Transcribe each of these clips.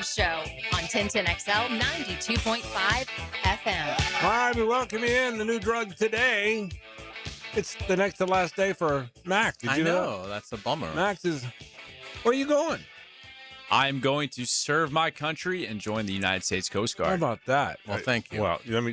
Gators Show on 1010XL 92.5 FM. All right, we welcome you in. The new drug today. It's the next to last day for Max. Did you know? That's a bummer. Max is. Where are you going? I'm going to serve my country and join the United States Coast Guard. How about that? Well, thank you. Well, let me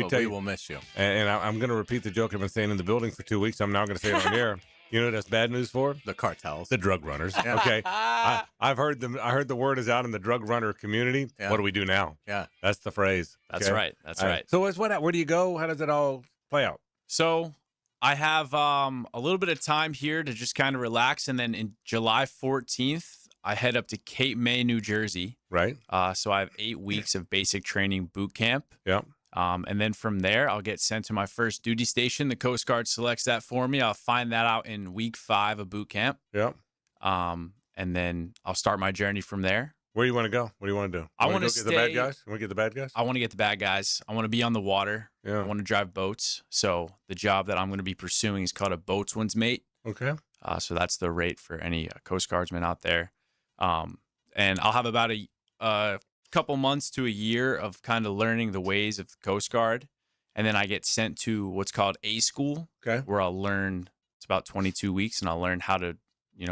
tell you. We will miss you. And I'm going to repeat the joke I've been saying in the building for 2 weeks. I'm now going to say it on the air. You know what that's bad news for? The cartels. The drug runners. Okay. I've heard them. I heard the word is out in the drug runner community. Yeah. What do we do now? Yeah. That's the phrase. That's okay? right. That's right. So where do you go? How does it all play out? So I have a little bit of time here to just kind of relax. And then in July 14th, I head up to Cape May, New Jersey. Right. So I have 8 weeks of basic training boot camp. Yeah. And then from there, I'll get sent to my first duty station. The Coast Guard selects that for me. I'll find that out in week 5 of boot camp. Yeah. And then I'll start my journey from there. Where do you want to go? What do you want to do? I want to get the bad guys. You want to get the bad guys? I want to get the bad guys. I want to be on the water. Yeah. I want to drive boats. So the job that I'm going to be pursuing is called a boatswain's mate. Okay. So that's the rate for any Coast Guardsmen out there. And I'll have about a couple months to a year of kind of learning the ways of the Coast Guard. And then I get sent to what's called A school, Okay. where I'll learn, it's about 22 weeks, and I'll learn how to,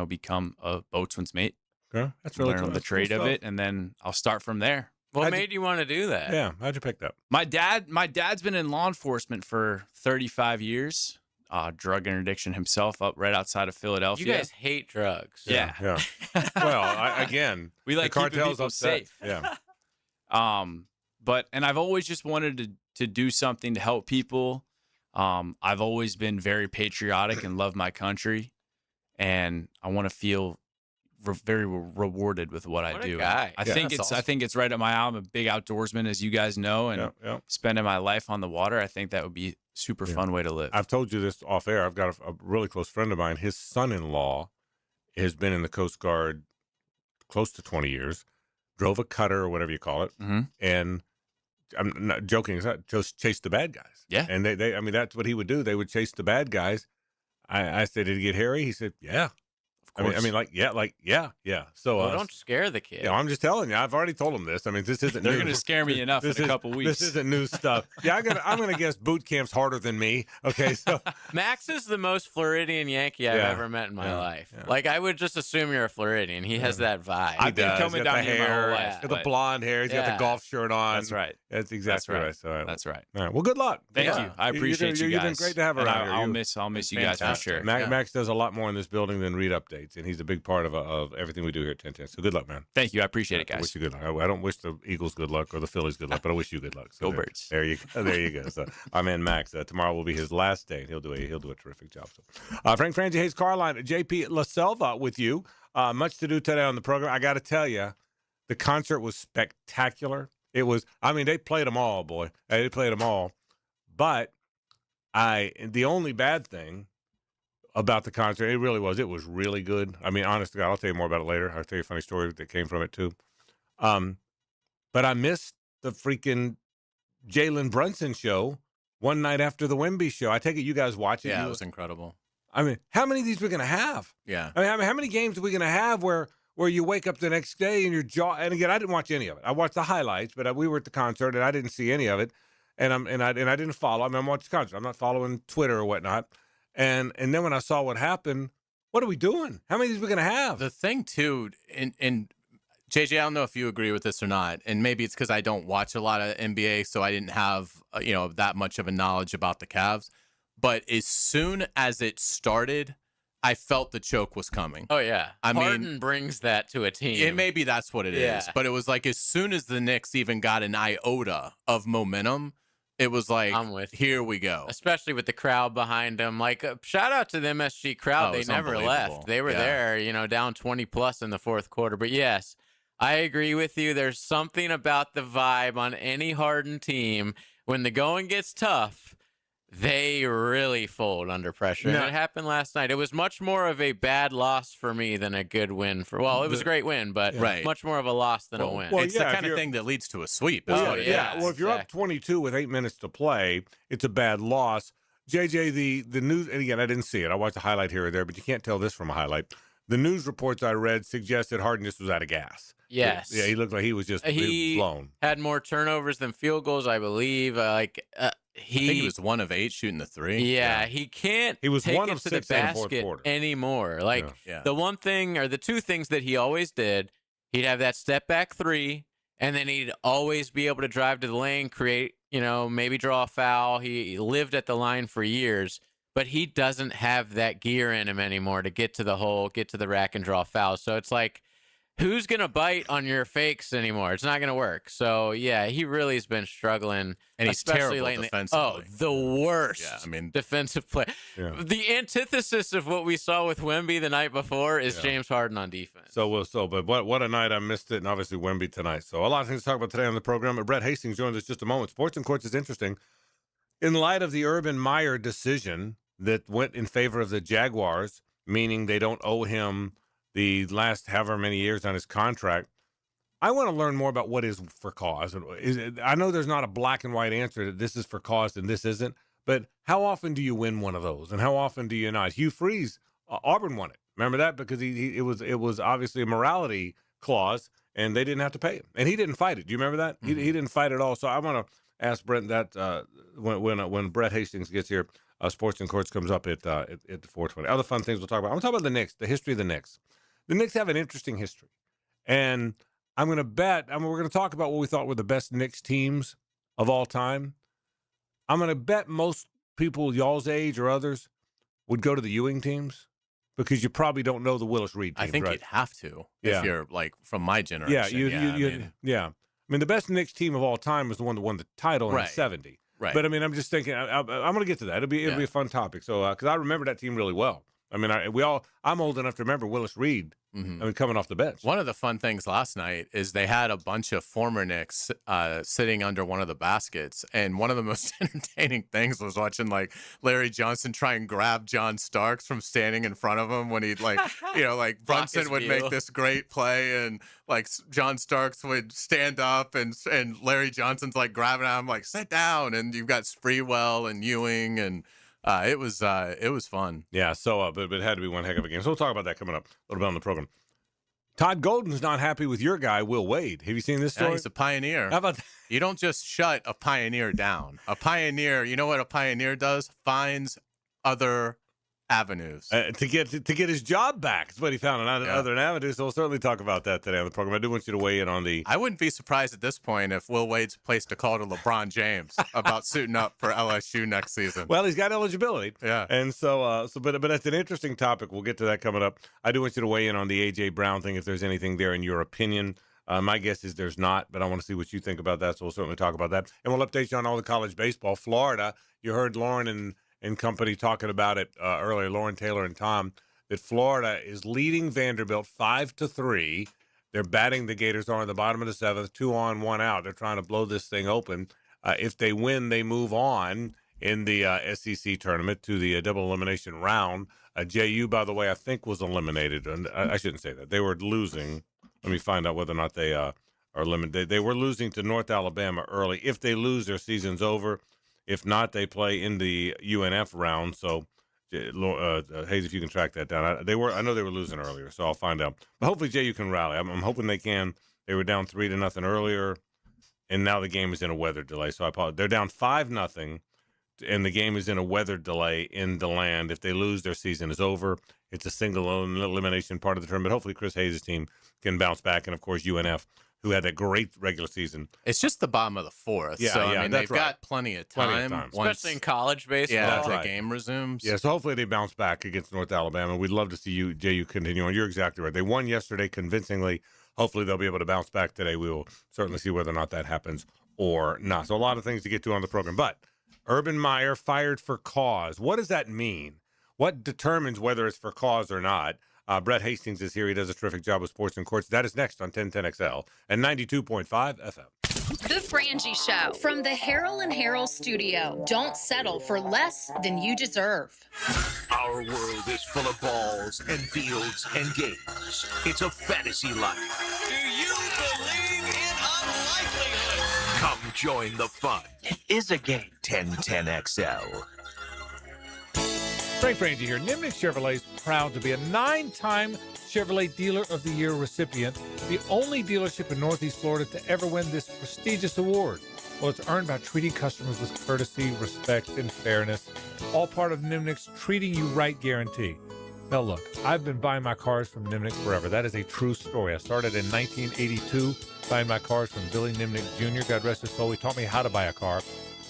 become a boatswain's mate. Okay. That's really learn cool. the That's trade cool of stuff. it, and then I'll start from there. What made you want to do that? Yeah. How'd you pick that? My dad's been in law enforcement for 35 years. Drug interdiction himself, up right outside of Philadelphia. You guys hate drugs. Yeah. Yeah. Well, again, We like the keeping cartels people upset. safe. Yeah. And I've always just wanted to do something to help people. I've always been very patriotic and love my country, and I want to feel very rewarded with what I What a do. guy. I Yeah, think that's it's awesome. I think it's right up my alley. I'm a big outdoorsman, as you guys know, and Yeah. spending my life on the water, I think that would be a super fun way to live. I've told you this off air. I've got a really close friend of mine. His son-in-law has been in the Coast Guard close to 20 years. Drove a cutter or whatever you call it, Mhm. and I'm not joking. Just chase the bad guys. Yeah. And they, I mean, that's what he would do. They would chase the bad guys. I said, did he get hairy? He said, yeah. Of course. Yeah. So Well, don't scare the kid. yeah, I'm just telling you. I've already told him this. I mean, this isn't. They're new. going to scare me enough in a couple weeks. This isn't new stuff. Yeah, I'm gonna guess boot camp's harder than me. Okay, so Max is the most Floridian Yankee I've Yeah. ever met in my Yeah. life. Yeah. Like, I would just assume you're a Floridian. He has that vibe. I've been does. coming He's got down the here my hair, whole yeah. life. he's got the but blonde hair. He's got Yeah. the golf shirt on. That's right. That's exactly right. right. So, That's right. all right. Well, good luck. Thank Good you. luck. I appreciate you You've been guys. great to have And around here. I'll miss you guys for Fantastic. sure. Max does a lot more in this building than read updates, and he's a big part of everything we do here at 1010. So good luck, man. Thank you. I appreciate it, I guys. wish you good luck. I don't wish the Eagles good luck or the Phillies good luck, but I wish you good luck. So Go there- Birds. There you go. There you go. So our man Max, tomorrow will be his last day. He'll do a terrific job. So, Frangie, Hayes, Carline, JP LaSelva with you. Much to do today on the program. I got to tell you, the concert was spectacular. It was. I mean, they played them all, boy. They played them all. But the only bad thing about the concert, it was really good. I mean, honest to God, I'll tell you more about it later. I'll tell you a funny story that came from it too. But I missed the freaking Jalen Brunson show one night after the Wemby show. I take it you guys watch it. Yeah, it was incredible. I mean, how many of these are we going to have? Yeah. I mean, how many games are we going to have where you wake up the next day and your jaw? And again, I didn't watch any of it. I watched the highlights, but we were at the concert and I didn't see any of it. And I didn't follow. I mean, I'm watching the concert. I'm not following Twitter or whatnot. And then when I saw what happened, what are we doing? How many of these are we going to have? The thing, too, and JJ, I don't know if you agree with this or not, and maybe it's because I don't watch a lot of NBA, so I didn't have that much of a knowledge about the Cavs. But as soon as it started, I felt the choke was coming. Oh, yeah. I mean, Harden brings that to a team. And maybe that's what it is. Yeah. But it was like as soon as the Knicks even got an iota of momentum, it was like, I'm with you. here we go. Especially with the crowd behind them. Like, shout out to the MSG crowd. Oh, They it's never unbelievable. left. They were Yeah. there, down 20-plus in the fourth quarter. But, yes, I agree with you. There's something about the vibe on any Harden team. When the going gets tough, they really fold under pressure. No. And it happened last night. It was much more of a bad loss for me than a good win. Well, it was a great win, but Right. much more of a loss than a win. well, It's yeah, the if kind of you're- thing that leads to a sweep. Is Oh, what it yeah. is. Well, if you're up exactly. 22 with 8 minutes to play, it's a bad loss. JJ, the news, and again, I didn't see it. I watched a highlight here or there, but you can't tell this from a highlight. the news reports I read suggested Harden just was out of gas. Yes. Yeah, he looked like he was just He blown. had more turnovers than field goals, I believe. I think he was 1 of 8 shooting the 3. Yeah, he can't He was take 1 it of to the 6 in the fourth basket quarter. anymore. Like, Yeah. the one thing or the two things that he always did, he'd have that step back 3, and then he'd always be able to drive to the lane, create, maybe draw a foul. He lived at the line for years, but he doesn't have that gear in him anymore to get to the hole, get to the rack, and draw fouls. So it's like, who's going to bite on your fakes anymore? It's not going to work. So, yeah, he really has been struggling. And he's especially terrible lately. defensively. Oh, the worst Yeah, I mean, defensive play. Yeah. The antithesis of what we saw with Wemby the night before is James Harden on defense. But what a night. I missed it, and obviously Wemby tonight. So a lot of things to talk about today on the program. Brett Hastings joins us just a moment. Sports and Courts is interesting. In light of the Urban Meyer decision that went in favor of the Jaguars, meaning they don't owe him the last however many years on his contract, I want to learn more about what is for cause. I know there's not a black and white answer that this is for cause and this isn't, but how often do you win one of those, and how often do you not? Hugh Freeze, Auburn won it. Remember that? Because it was obviously a morality clause, and they didn't have to pay him, and he didn't fight it. Do you remember that? Mm-hmm. He didn't fight at all. So I want to ask Brent that when Brett Hastings gets here. Sports and Courts comes up at 4:20. Other fun things we'll talk about. I'm going to talk about the Knicks, the history of the Knicks. The Knicks have an interesting history, and I'm going to bet. We're going to talk about what we thought were the best Knicks teams of all time. I'm going to bet most people y'all's age or others would go to the Ewing teams because you probably don't know the Willis Reed teams. I think right? you'd have to Yeah. if you're like from my generation. I mean, the best Knicks team of all time was the one that won the title in Right. '70. Right. But I mean, I'm just thinking. I'm going to get to that. It'll be a fun topic. So because I remember that team really well. I mean, I'm old enough to remember Willis Reed. Mhm. I mean, coming off the bench. One of the fun things last night is they had a bunch of former Knicks sitting under one of the baskets, and one of the most entertaining things was watching like Larry Johnson try and grab John Starks from standing in front of him when he'd like Brunson would make this great play, and like John Starks would stand up, and Larry Johnson's like grabbing him like sit down, and you've got Spreewell and Ewing and. It was fun. Yeah, so but it had to be one heck of a game. So we'll talk about that coming up a little bit on the program. Todd Golden's not happy with your guy, Will Wade. Have you seen this Yeah, story? he's a pioneer. How about that? You don't just shut a pioneer down. A pioneer, you know what a pioneer does? Finds other avenues. To get his job back is what he found on other avenues. So we'll certainly talk about that today on the program. I do want you to weigh in on the. I wouldn't be surprised at this point if Will Wade's placed a call to LeBron James about suiting up for LSU next season. Well, he's got eligibility. Yeah. And but that's an interesting topic. We'll get to that coming up. I do want you to weigh in on the A.J. Brown thing, if there's anything there in your opinion. My guess is there's not, but I want to see what you think about that. So we'll certainly talk about that. And we'll update you on all the college baseball. Florida, you heard Lauren and company talking about it earlier, Lauren Taylor and Tom, that Florida is leading Vanderbilt 5-3. They're batting the Gators on the bottom of the 7th, 2 on, 1 out. They're trying to blow this thing open. If they win, they move on in the SEC tournament to the double elimination round. JU, by the way, I think was eliminated. And I shouldn't say that. They were losing. Let me find out whether or not they are eliminated. They were losing to North Alabama early. If they lose, their season's over. If not, they play in the UNF round. So, Hayes, if you can track that down. I know they were losing earlier, so I'll find out. But hopefully, Jay, you can rally. I'm hoping they can. They were down 3-0 earlier, and now the game is in a weather delay. So I apologize. They're down 5-0, and the game is in a weather delay in DeLand. If they lose, their season is over. It's a single elimination part of the tournament. Hopefully, Chris Hayes' team can bounce back, and of course, UNF, who had that great regular season. It's just the bottom of the 4th. Yeah, so, yeah, I mean, that's they've got plenty of time. Especially in college baseball. Yeah, That's the right. game resumes. Yeah, so hopefully they bounce back against North Alabama. We'd love to see you, Jay, you continue on. You're exactly right. They won yesterday convincingly. Hopefully they'll be able to bounce back today. We will certainly see whether or not that happens or not. So a lot of things to get to on the program. But Urban Meyer fired for cause. What does that mean? What determines whether it's for cause or not? Brett Hastings is here. He does a terrific job with Sports and Courts. That is next on 1010XL and 92.5 FM. The Frangie Show from the Harold and Harold studio. Don't settle for less than you deserve. Our world is full of balls and fields and games. It's a fantasy life. Do you believe in unlikelihood? Come join the fun. It is a game. 1010XL. Frank Frangie here. Nimnik Chevrolet is proud to be a 9-time Chevrolet Dealer of the Year recipient, the only dealership in Northeast Florida to ever win this prestigious award. Well, it's earned by treating customers with courtesy, respect, and fairness, all part of Nimnick's Treating You Right guarantee. Now, look, I've been buying my cars from Nimnick forever. That is a true story. I started in 1982 buying my cars from Billy Nimnick Jr., God rest his soul. He taught me how to buy a car,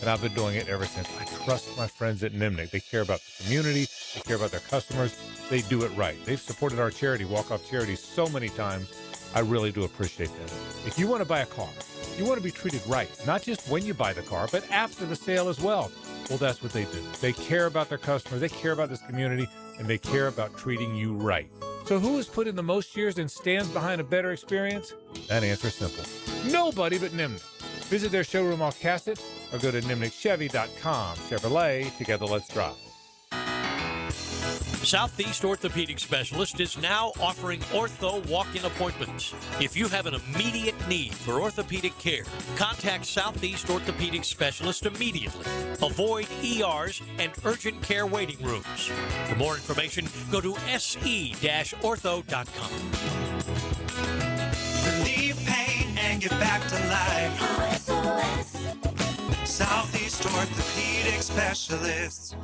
and I've been doing it ever since. I trust my friends at Nimnick. They care about the community. They care about their customers. They do it right. They've supported our charity, Walk Off Charity, so many times. I really do appreciate that. If you want to buy a car, you want to be treated right, not just when you buy the car, but after the sale as well. Well, that's what they do. They care about their customers. They care about this community, and they care about treating you right. So who has put in the most years and stands behind a better experience? That answer is simple. Nobody but Nimnick. Visit their showroom off Cassett or go to nimnickchevy.com. Chevrolet, together let's drive. Southeast Orthopedic Specialist is now offering ortho walk-in appointments. If you have an immediate need for orthopedic care, contact Southeast Orthopedic Specialist immediately. Avoid ERs and urgent care waiting rooms. For more information, go to se-ortho.com. Relieve pain and get back to life. Southeast Orthopedic Specialists.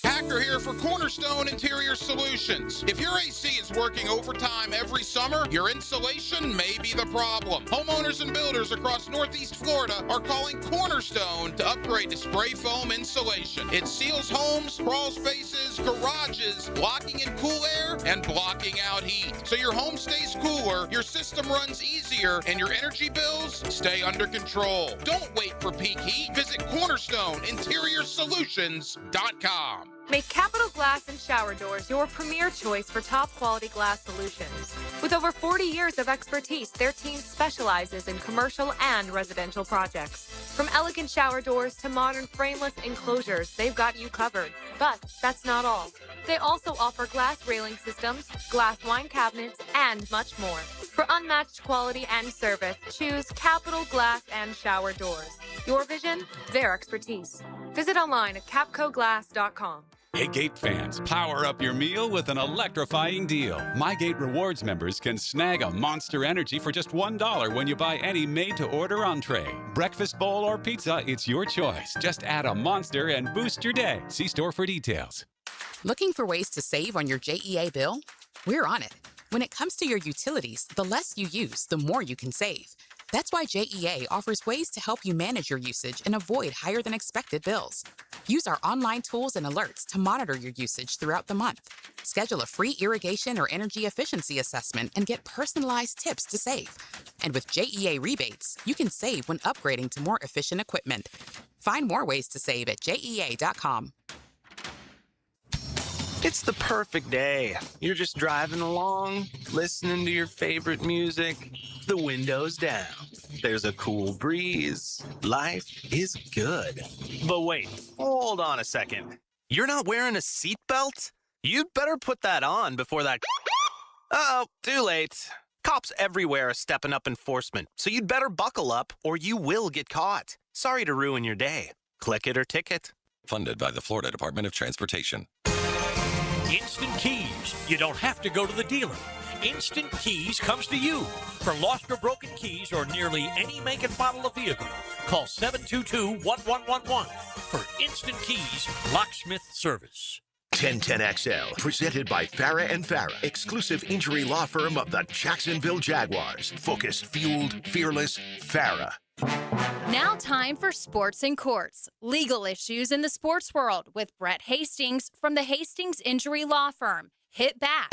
Hacker here for Cornerstone Interior Solutions. If your AC is working overtime every summer, your insulation may be the problem. Homeowners and builders across Northeast Florida are calling Cornerstone to upgrade to spray foam insulation. It seals homes, crawl spaces, garages, blocking in cool air and blocking out heat. So your home stays cooler, your system runs easier, and your energy bills stay under control. Don't wait for peak heat. Visit CornerstoneInteriorSolutions.com. Make Capital Glass and Shower Doors your premier choice for top-quality glass solutions. With over 40 years of expertise, their team specializes in commercial and residential projects. From elegant shower doors to modern frameless enclosures, they've got you covered. But that's not all. They also offer glass railing systems, glass wine cabinets, and much more. For unmatched quality and service, choose Capital Glass and Shower Doors. Your vision, their expertise. Visit online at capcoglass.com. Hey, Gate fans, power up your meal with an electrifying deal. My Gate Rewards members can snag a Monster Energy for just $1 when you buy any made-to-order entree. Breakfast bowl or pizza, it's your choice. Just add a Monster and boost your day. See store for details. Looking for ways to save on your JEA bill? We're on it. When it comes to your utilities, the less you use, the more you can save. That's why JEA offers ways to help you manage your usage and avoid higher than expected bills. Use our online tools and alerts to monitor your usage throughout the month. Schedule a free irrigation or energy efficiency assessment and get personalized tips to save. And with JEA rebates, you can save when upgrading to more efficient equipment. Find more ways to save at JEA.com. It's the perfect day. You're just driving along, listening to your favorite music, the windows down. There's a cool breeze. Life is good. But wait, hold on a second. You're not wearing a seatbelt? You'd better put that on before that... Uh-oh, too late. Cops everywhere are stepping up enforcement, so you'd better buckle up or you will get caught. Sorry to ruin your day. Click it or ticket. Funded by the Florida Department of Transportation. Instant Keys. You don't have to go to the dealer. Instant Keys comes to you. For lost or broken keys or nearly any make and model of vehicle, call 722-1111 for Instant Keys Locksmith Service. 1010XL, presented by Farah and Farah, exclusive injury law firm of the Jacksonville Jaguars. Focused, fueled, fearless, Farah. Now time for Sports in Courts, legal issues in the sports world with Brett Hastings from the Hastings Injury Law Firm. Hit back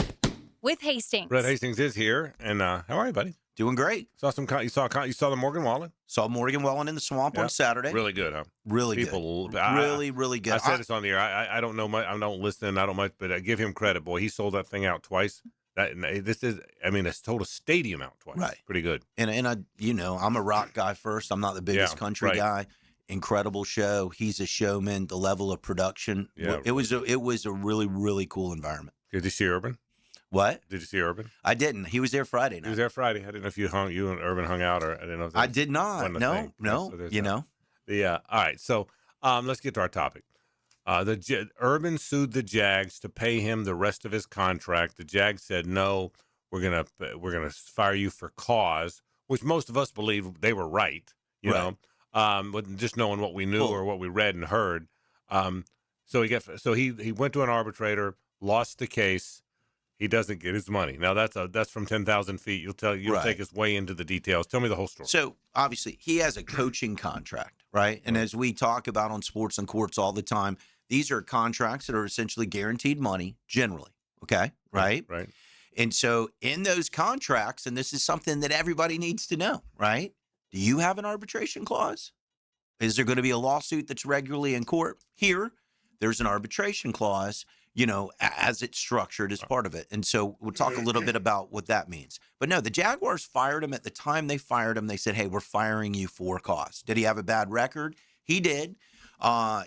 with Hastings. Brett Hastings is here, and how are you, buddy? Doing great. You saw the Morgan Wallen? Saw Morgan Wallen in the swamp on Saturday. Really good, huh? Really good. Really good. I said this on the air. I don't know much. I don't listen. I don't much, but I give him credit. Boy, he sold that thing out twice. It's sold a stadium out twice. Right. Pretty good. And I'm a rock guy first. I'm not the biggest country guy. Incredible show. He's a showman. The level of production. Yeah. It was a really, really cool environment. Did you see Urban? What? Did you see Urban? I didn't. He was there Friday night. He was there Friday. I didn't know if you and Urban hung out, or I didn't know. If I did not. No. So all right. So let's get to our topic. Urban sued the Jags to pay him the rest of his contract. The Jags said, no, we're gonna fire you for cause, which most of us believe they were right, you know, but just knowing what we knew or what we read and heard. So he went to an arbitrator, lost the case. He doesn't get his money. Now that's from 10,000 feet. You'll take us way into the details. Tell me the whole story. So obviously he has a coaching contract, right? And as we talk about on Sports and Courts all the time, these are contracts that are essentially guaranteed money generally. Okay. Right. Right. And so in those contracts, and this is something that everybody needs to know, right? Do you have an arbitration clause? Is there going to be a lawsuit that's regularly in court? Here, there's an arbitration clause, you know, as it's structured as part of it. And so we'll talk a little bit about what that means. But no, the Jaguars fired him. At the time they fired him, they said, hey, we're firing you for cause. Did he have a bad record? He did.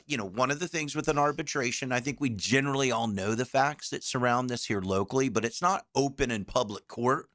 You know, one of the things with an arbitration, I think we generally all know the facts that surround this here locally, but it's not open in public court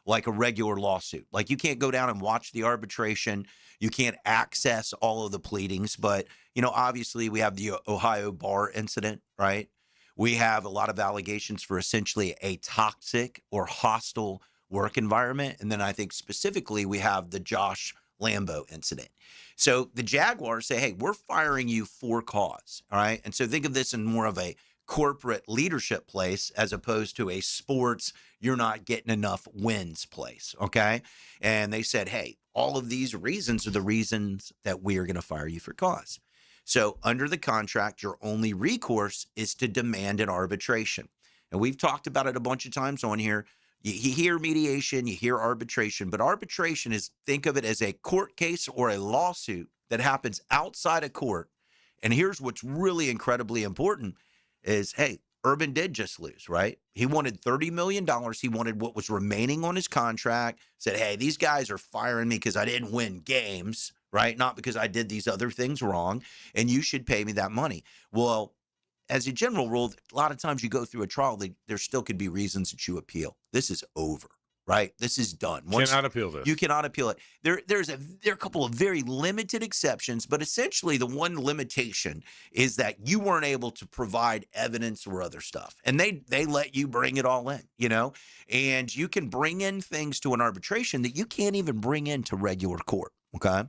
like a regular lawsuit. Like you can't go down and watch the arbitration. You can't access all of the pleadings. But, you know, obviously we have the Ohio bar incident, right? We have a lot of allegations for essentially a toxic or hostile work environment. And then I think specifically we have the Josh Lambo incident. So the Jaguars say, hey, we're firing you for cause. All right. And so think of this in more of a corporate leadership place as opposed to a sports, you're not getting enough wins place. Okay. And they said, hey, all of these reasons are the reasons that we are going to fire you for cause. So under the contract, your only recourse is to demand an arbitration. And we've talked about it a bunch of times on here. You hear mediation, you hear arbitration, but arbitration is, think of it as a court case or a lawsuit that happens outside of court. And here's what's really incredibly important is, hey, Urban did just lose, right? He wanted $30 million. He wanted what was remaining on his contract, said, hey, these guys are firing me because I didn't win games, right? Not because I did these other things wrong, and you should pay me that money. Well, as a general rule, a lot of times you go through a trial, there still could be reasons that you appeal. This is over, right? This is done. Cannot appeal this. You cannot appeal it. There are a couple of very limited exceptions, but essentially the one limitation is that you weren't able to provide evidence or other stuff. And they let you bring it all in, you know? And you can bring in things to an arbitration that you can't even bring into regular court, okay?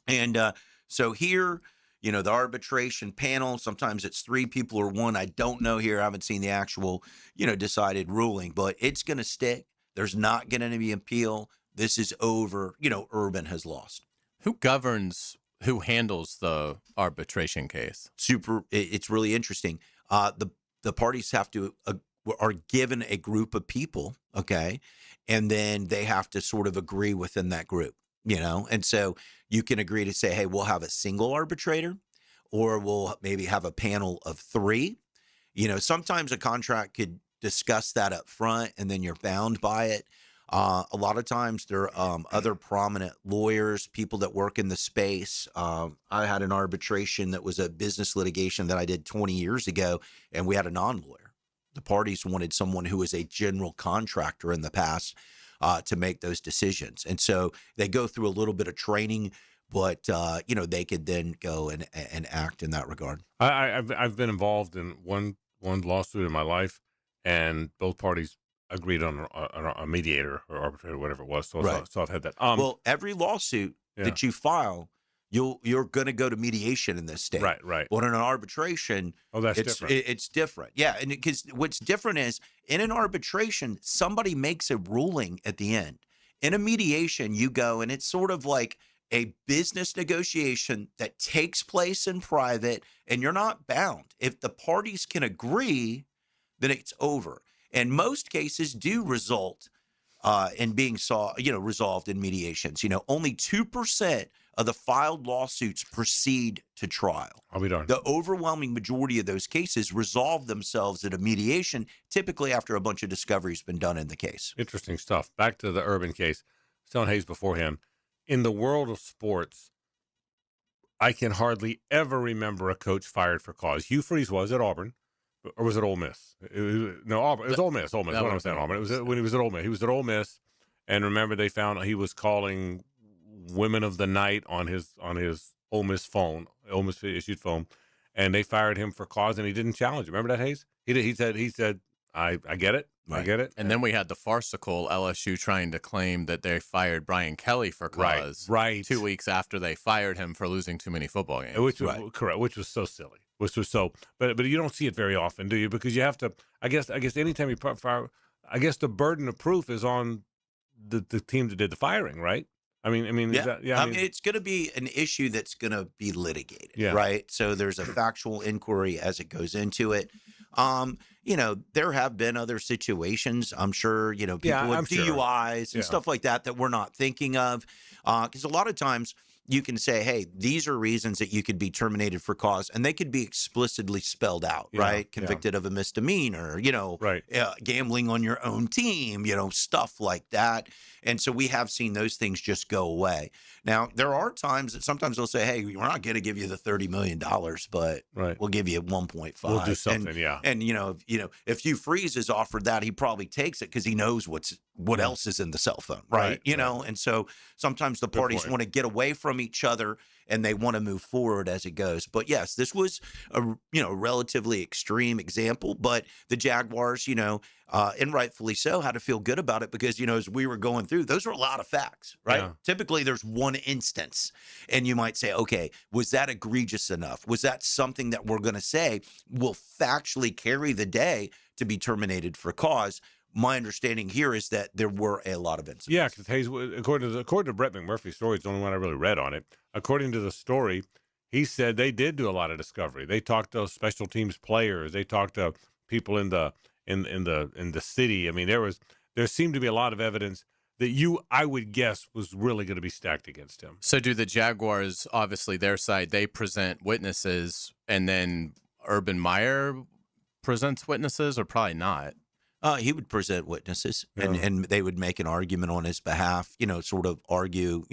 And so here, you know, the arbitration panel, sometimes it's 3 people or 1. I don't know here. I haven't seen the actual, you know, decided ruling, but it's going to stick. There's not going to be appeal. This is over. You know, Urban has lost. Who handles the arbitration case? It's really interesting. The parties have to are given a group of people, okay, and then they have to sort of agree within that group. You know, and so you can agree to say, hey, we'll have a single arbitrator, or we'll maybe have a panel of 3. You know, sometimes a contract could discuss that up front and then you're bound by it. A lot of times there are other prominent lawyers, people that work in the space. I had an arbitration that was a business litigation that I did 20 years ago, and we had a non-lawyer. The parties wanted someone who was a general contractor in the past to make those decisions. And so they go through a little bit of training, but, you know, they could then go and act in that regard. I've been involved in one lawsuit in my life, and both parties agreed on a mediator or arbitrator, whatever it was. So I've had that. Well, every lawsuit that you file, you're going to go to mediation in this state. Right. But in an arbitration, that's different. It's different. Yeah, and because what's different is in an arbitration, somebody makes a ruling at the end. In a mediation, you go, and it's sort of like a business negotiation that takes place in private, and you're not bound. If the parties can agree, then it's over. And most cases do result in being resolved in mediations. You know, only 2% of the filed lawsuits proceed to trial. I'll be darned. The overwhelming majority of those cases resolve themselves at a mediation, typically after a bunch of discovery's been done in the case. Interesting stuff. Back to the Urban case. I was telling Hayes beforehand, in the world of sports, I can hardly ever remember a coach fired for cause. Hugh Freeze was at Auburn, or was it Ole Miss? Auburn. It was Ole Miss. Ole Miss. What am I saying? Auburn. It was when he was at Ole Miss. He was at Ole Miss, and remember they found he was calling women of the night on his Ole Miss phone, Ole Miss issued phone, and they fired him for cause, and he didn't challenge. Remember that, Hayes? He said, I get it. Right. I get it. And then we had the farcical LSU trying to claim that they fired Brian Kelly for cause right. 2 weeks after they fired him for losing too many football games. Which was correct, which was so silly. Which was so, but you don't see it very often, do you? Because you have to. I guess anytime you fire, I guess the burden of proof is on the team that did the firing, right? I mean, I mean, it's going to be an issue that's going to be litigated, right? So there's a factual inquiry as it goes into it. There have been other situations. I'm sure, people with DUIs and stuff like that we're not thinking of. Because a lot of times you can say, hey, these are reasons that you could be terminated for cause, and they could be explicitly spelled out, right? Convicted of a misdemeanor, gambling on your own team, stuff like that. And so we have seen those things just go away. Now, there are times that sometimes they'll say, hey, we're not going to give you the $30 million, but we'll give you 1.5. We'll do something, And, if Hugh Freeze is offered that, he probably takes it because he knows what else is in the cell phone, right? And so sometimes the parties want to get away from each other and they want to move forward as it goes. But yes, this was a relatively extreme example, but the Jaguars, and rightfully so, had to feel good about it because, as we were going through, those were a lot of facts, right? Yeah. Typically there's one instance and you might say, okay, was that egregious enough? Was that something that we're going to say will factually carry the day to be terminated for cause? My understanding here is that there were a lot of incidents. Yeah, because Hayes, according to Brett McMurphy's story, it's the only one I really read on it. According to the story, he said they did do a lot of discovery. They talked to special teams players. They talked to people in the city. I mean, there seemed to be a lot of evidence that I would guess was really going to be stacked against him. So do the Jaguars, obviously their side, they present witnesses, and then Urban Meyer presents witnesses, or probably not? He would present witnesses and they would make an argument on his behalf, sort of argue,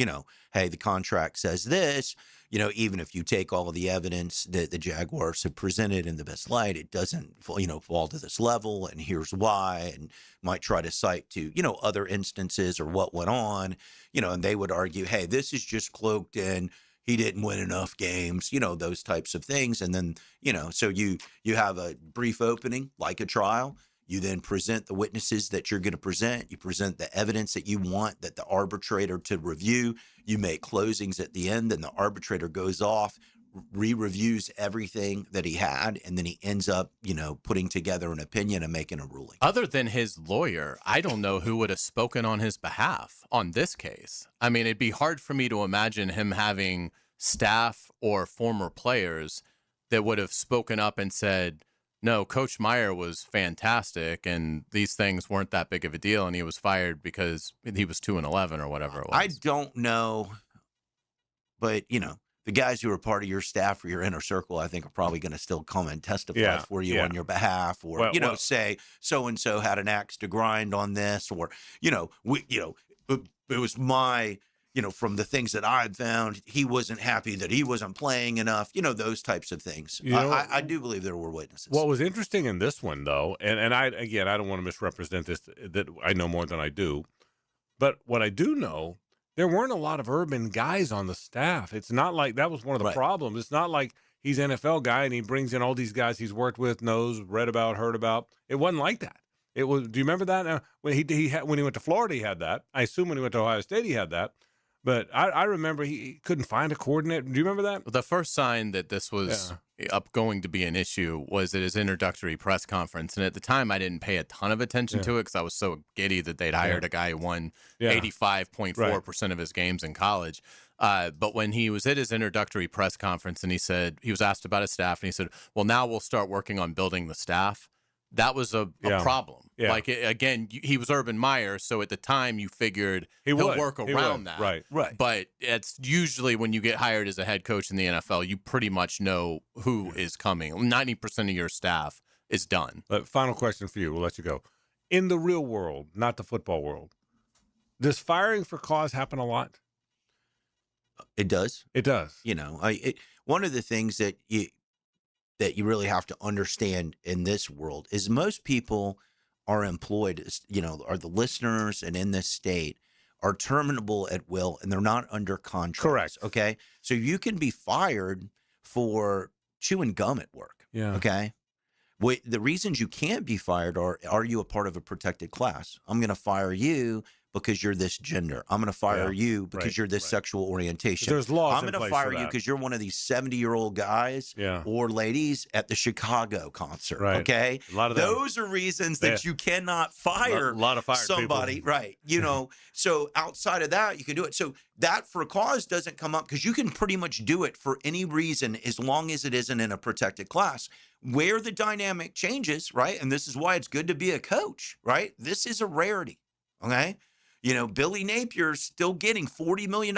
hey, the contract says this, even if you take all of the evidence that the Jaguars have presented in the best light, it doesn't, fall to this level. And here's why, and might try to cite to, other instances or what went on, and they would argue, hey, this is just cloaked in, he didn't win enough games, those types of things. And then, so you have a brief opening like a trial. You then present the witnesses that you're going to present. You present the evidence that you want that the arbitrator to review. You make closings at the end, and the arbitrator goes off, re-reviews everything that he had, and then he ends up, putting together an opinion and making a ruling. Other than his lawyer, I don't know who would have spoken on his behalf on this case. I mean, it'd be hard for me to imagine him having staff or former players that would have spoken up and said, no, Coach Meyer was fantastic, and these things weren't that big of a deal, and he was fired because he was 2-11 or whatever it was. I don't know, but, the guys who are part of your staff or your inner circle, I think, are probably going to still come and testify for you on your behalf, or, say so-and-so had an axe to grind on this, or, it was my... from the things that I've found, he wasn't happy that he wasn't playing enough, those types of things. I do believe there were witnesses. What was interesting in this one, though, and I don't want to misrepresent this, that I know more than I do, but what I do know, there weren't a lot of Urban guys on the staff. It's not like that was one of the problems. It's not like he's an NFL guy and he brings in all these guys he's worked with, knows, read about, heard about. It wasn't like that. It was. Do you remember that? When he went to Florida, he had that. I assume when he went to Ohio State, he had that. But I remember he couldn't find a coordinator. Do you remember that? The first sign that this was going to be an issue was at his introductory press conference. And at the time, I didn't pay a ton of attention to it because I was so giddy that they'd hired a guy who won 85.4% of his games in college. But when he was at his introductory press conference and he was asked about his staff, and he said, well, now we'll start working on building the staff. That was a problem. Yeah. Like, again, he was Urban Meyer, so at the time you figured he'll work around that. Right. But it's usually when you get hired as a head coach in the NFL, you pretty much know who is coming. 90% of your staff is done. Final question for you. We'll let you go. In the real world, not the football world, does firing for cause happen a lot? It does. It does. One of the things that you really have to understand in this world is most people are employed, are the listeners and in this state are terminable at will, and they're not under contract. Correct. Okay. So you can be fired for chewing gum at work. Yeah. Okay. The reasons you can't be fired are you a part of a protected class? I'm going to fire you because you're this gender. I'm going to fire you because you're this sexual orientation. There's laws I'm in going to place fire for you that. because you're one of these 70-year-old guys or ladies at the Chicago concert. Right. Okay. A lot of them. Those are reasons that you cannot fire a lot of fired somebody. people. Right. You know, so outside of that, you can do it. So that for cause doesn't come up because you can pretty much do it for any reason as long as it isn't in a protected class. Where the dynamic changes, right? And this is why it's good to be a coach, right? This is a rarity. Okay. You know, Billy Napier's still getting $40 million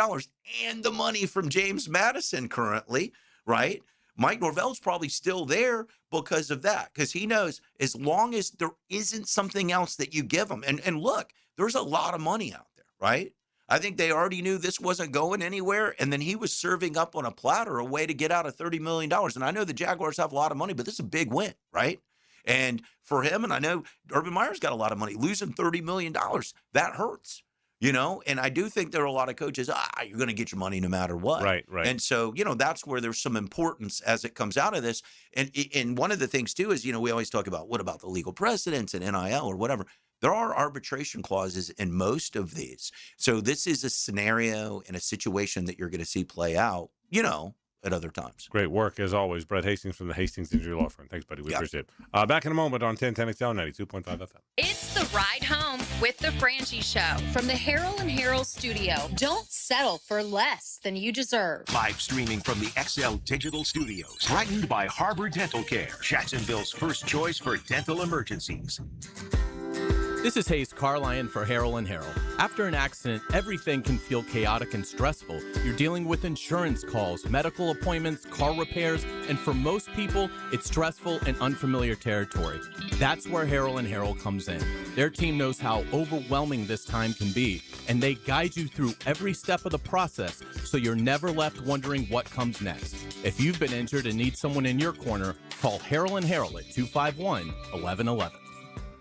and the money from James Madison currently, right? Mike Norvell's probably still there because of that, because he knows as long as there isn't something else that you give him. And look, there's a lot of money out there, right? I think they already knew this wasn't going anywhere, and then he was serving up on a platter a way to get out of $30 million. And I know the Jaguars have a lot of money, but this is a big win, right? And for him, and I know Urban Meyer's got a lot of money, losing $30 million, that hurts, you know? And I do think there are a lot of coaches, you're going to get your money no matter what. Right, right. And so, you know, that's where there's some importance as it comes out of this. And one of the things, too, is, you know, we always talk about what about the legal precedents and NIL or whatever. There are arbitration clauses in most of these. So this is a scenario and a situation that you're going to see play out, you know, at other times. Great work, as always. Brett Hastings from the Hastings Injury Law Firm. Thanks, buddy. We appreciate it. Back in a moment on 1010XL 92.5 FM. It's the ride home with the Frangie Show from the Harold and Harold studio. Don't settle for less than you deserve. Live streaming from the XL Digital Studios. Brightened by Harbor Dental Care, Jacksonville's first choice for dental emergencies. This is Hayes Carlyon for Harold and Harold. After an accident, everything can feel chaotic and stressful. You're dealing with insurance calls, medical appointments, car repairs, and for most people, it's stressful and unfamiliar territory. That's where Harold and Harold comes in. Their team knows how overwhelming this time can be, and they guide you through every step of the process so you're never left wondering what comes next. If you've been injured and need someone in your corner, call Harold and Harold at 251-1111.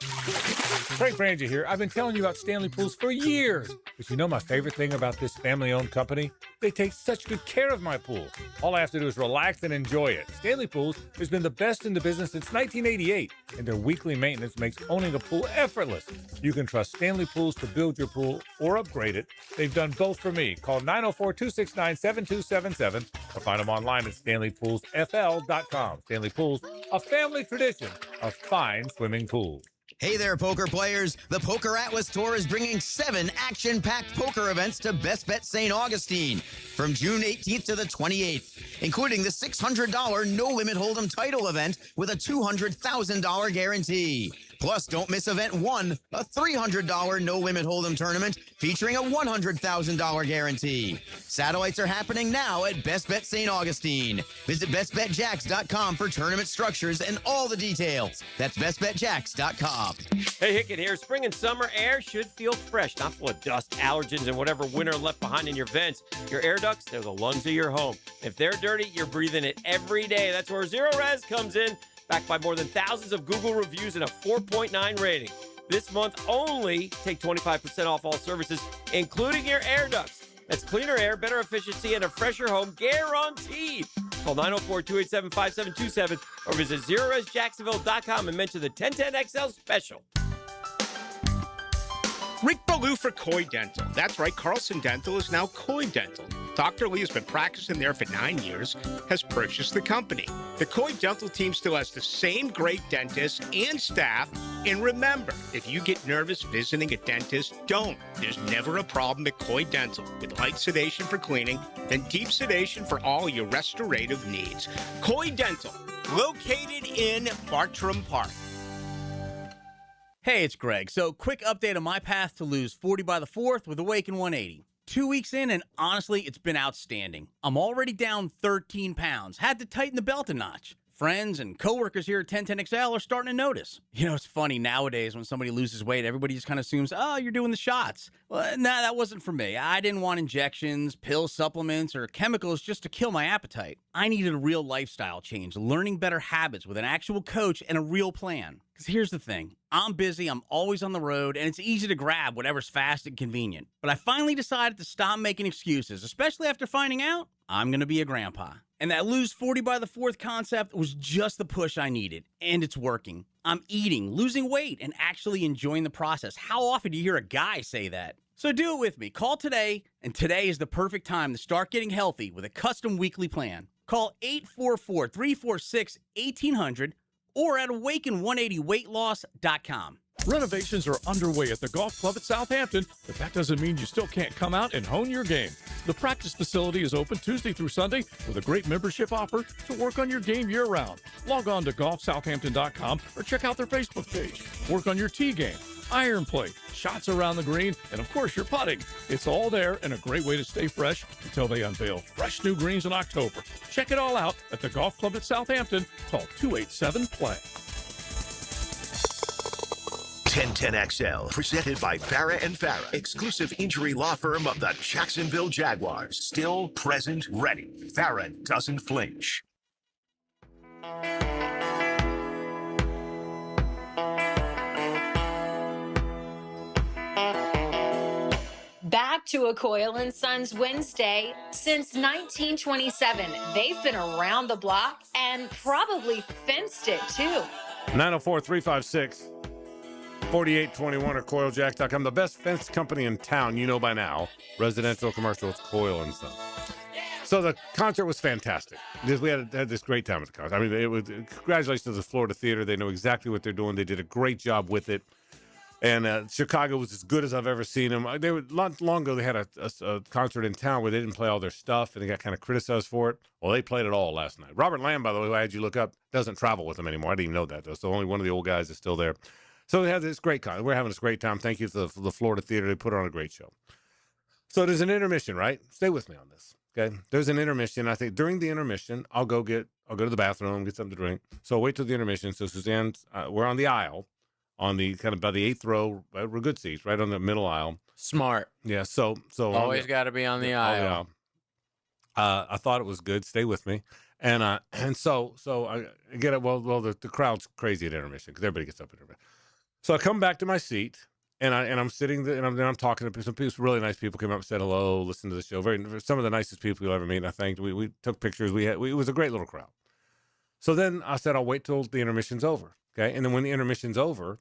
Frank Frangie here. I've been telling you about Stanley Pools for years. But you know my favorite thing about this family-owned company? They take such good care of my pool. All I have to do is relax and enjoy it. Stanley Pools has been the best in the business since 1988, and their weekly maintenance makes owning a pool effortless. You can trust Stanley Pools to build your pool or upgrade it. They've done both for me. Call 904-269-7277 or find them online at StanleyPoolsFL.com. Stanley Pools, a family tradition of fine swimming pools. Hey there, poker players. The Poker Atlas Tour is bringing 7 action-packed poker events to Best Bet St. Augustine from June 18th to the 28th, including the $600 no-limit hold'em title event with a $200,000 guarantee. Plus, don't miss Event 1, a $300 no-limit hold'em tournament featuring a $100,000 guarantee. Satellites are happening now at Best Bet St. Augustine. Visit bestbetjacks.com for tournament structures and all the details. That's bestbetjacks.com. Hey, Hickett here. Spring and summer air should feel fresh, not full of dust, allergens, and whatever winter left behind in your vents. Your air ducts, they're the lungs of your home. If they're dirty, you're breathing it every day. That's where Zero Res comes in, backed by more than thousands of Google reviews and a 4.9 rating. This month only, take 25% off all services, including your air ducts. That's cleaner air, better efficiency, and a fresher home guaranteed. Call 904-287-5727 or visit ZeroResJacksonville.com and mention the 1010XL special. Rick Ballou for Coy Dental. That's right, Carlson Dental is now Coy Dental. Dr. Lee has been practicing there for 9 years, has purchased the company. The Coy Dental team still has the same great dentists and staff. And remember, if you get nervous visiting a dentist, don't. There's never a problem at Coy Dental. With light sedation for cleaning, then deep sedation for all your restorative needs. Coy Dental, located in Bartram Park. Hey, it's Greg. So, quick update on my path to lose 40 by the 4th with Awaken 180. 2 weeks in, and honestly, it's been outstanding. I'm already down 13 pounds. Had to tighten the belt a notch. Friends and coworkers here at 1010XL are starting to notice. You know, it's funny nowadays when somebody loses weight, everybody just kind of assumes, oh, you're doing the shots. Well, nah, that wasn't for me. I didn't want injections, pills, supplements, or chemicals just to kill my appetite. I needed a real lifestyle change, learning better habits with an actual coach and a real plan. Because here's the thing. I'm busy, I'm always on the road, and it's easy to grab whatever's fast and convenient. But I finally decided to stop making excuses, especially after finding out I'm going to be a grandpa. And that lose 40 by the 4th concept was just the push I needed, and it's working. I'm eating, losing weight, and actually enjoying the process. How often do you hear a guy say that? So do it with me. Call today, and today is the perfect time to start getting healthy with a custom weekly plan. Call 844-346-1800 or at awaken180weightloss.com. Renovations are underway at the golf club at Southampton, but that doesn't mean you still can't come out and hone your game. The practice facility is open Tuesday through Sunday with a great membership offer to work on your game year-round. Log on to golfsouthampton.com or check out their Facebook page. Work on your tee game, iron play, shots around the green, and of course your putting. It's all there and a great way to stay fresh until they unveil fresh new greens in October. Check it all out at the golf club at Southampton. Call 287-PLAY. 1010XL, presented by Farah and Farah, exclusive injury law firm of the Jacksonville Jaguars. Still, present, ready. Farah doesn't flinch. Back to a Coyle & Sons Wednesday. Since 1927, they've been around the block and probably fenced it too. 904-356-4821 or CoilJack.com. The best fence company in town, you know by now. Residential, commercial, it's Coyle & Sons. So the concert was fantastic. We had this great time at the concert. I mean, congratulations to the Florida Theater. They know exactly what they're doing. They did a great job with it. And Chicago was as good as I've ever seen them. They were long ago. They had a concert in town where they didn't play all their stuff, and they got kind of criticized for it. Well, they played it all last night. Robert Lamb, by the way, who I had you look up, doesn't travel with them anymore. I didn't even know that, though. So only one of the old guys is still there. So they had this great concert. We're having this great time. Thank you to the Florida Theater. They put on a great show. So there's an intermission, right? Stay with me on this, okay? There's an intermission. I think during the intermission, I'll go to the bathroom, get something to drink. So I'll wait till the intermission. So Suzanne's, we're on the aisle. On the kind of by the 8th row, we're good seats, right on the middle aisle. Smart. Yeah, so always got to be on the aisle. Yeah. I thought it was good. Stay with me, and so I get it. Well, the crowd's crazy at intermission because everybody gets up at intermission. So I come back to my seat, and I'm sitting there, and I'm talking to some people. Really nice people came up and said hello, listened to the show. Some of the nicest people you'll ever meet. And I thanked. We took pictures. It was a great little crowd. So then I said I'll wait till the intermission's over. Okay, and then when the intermission's over,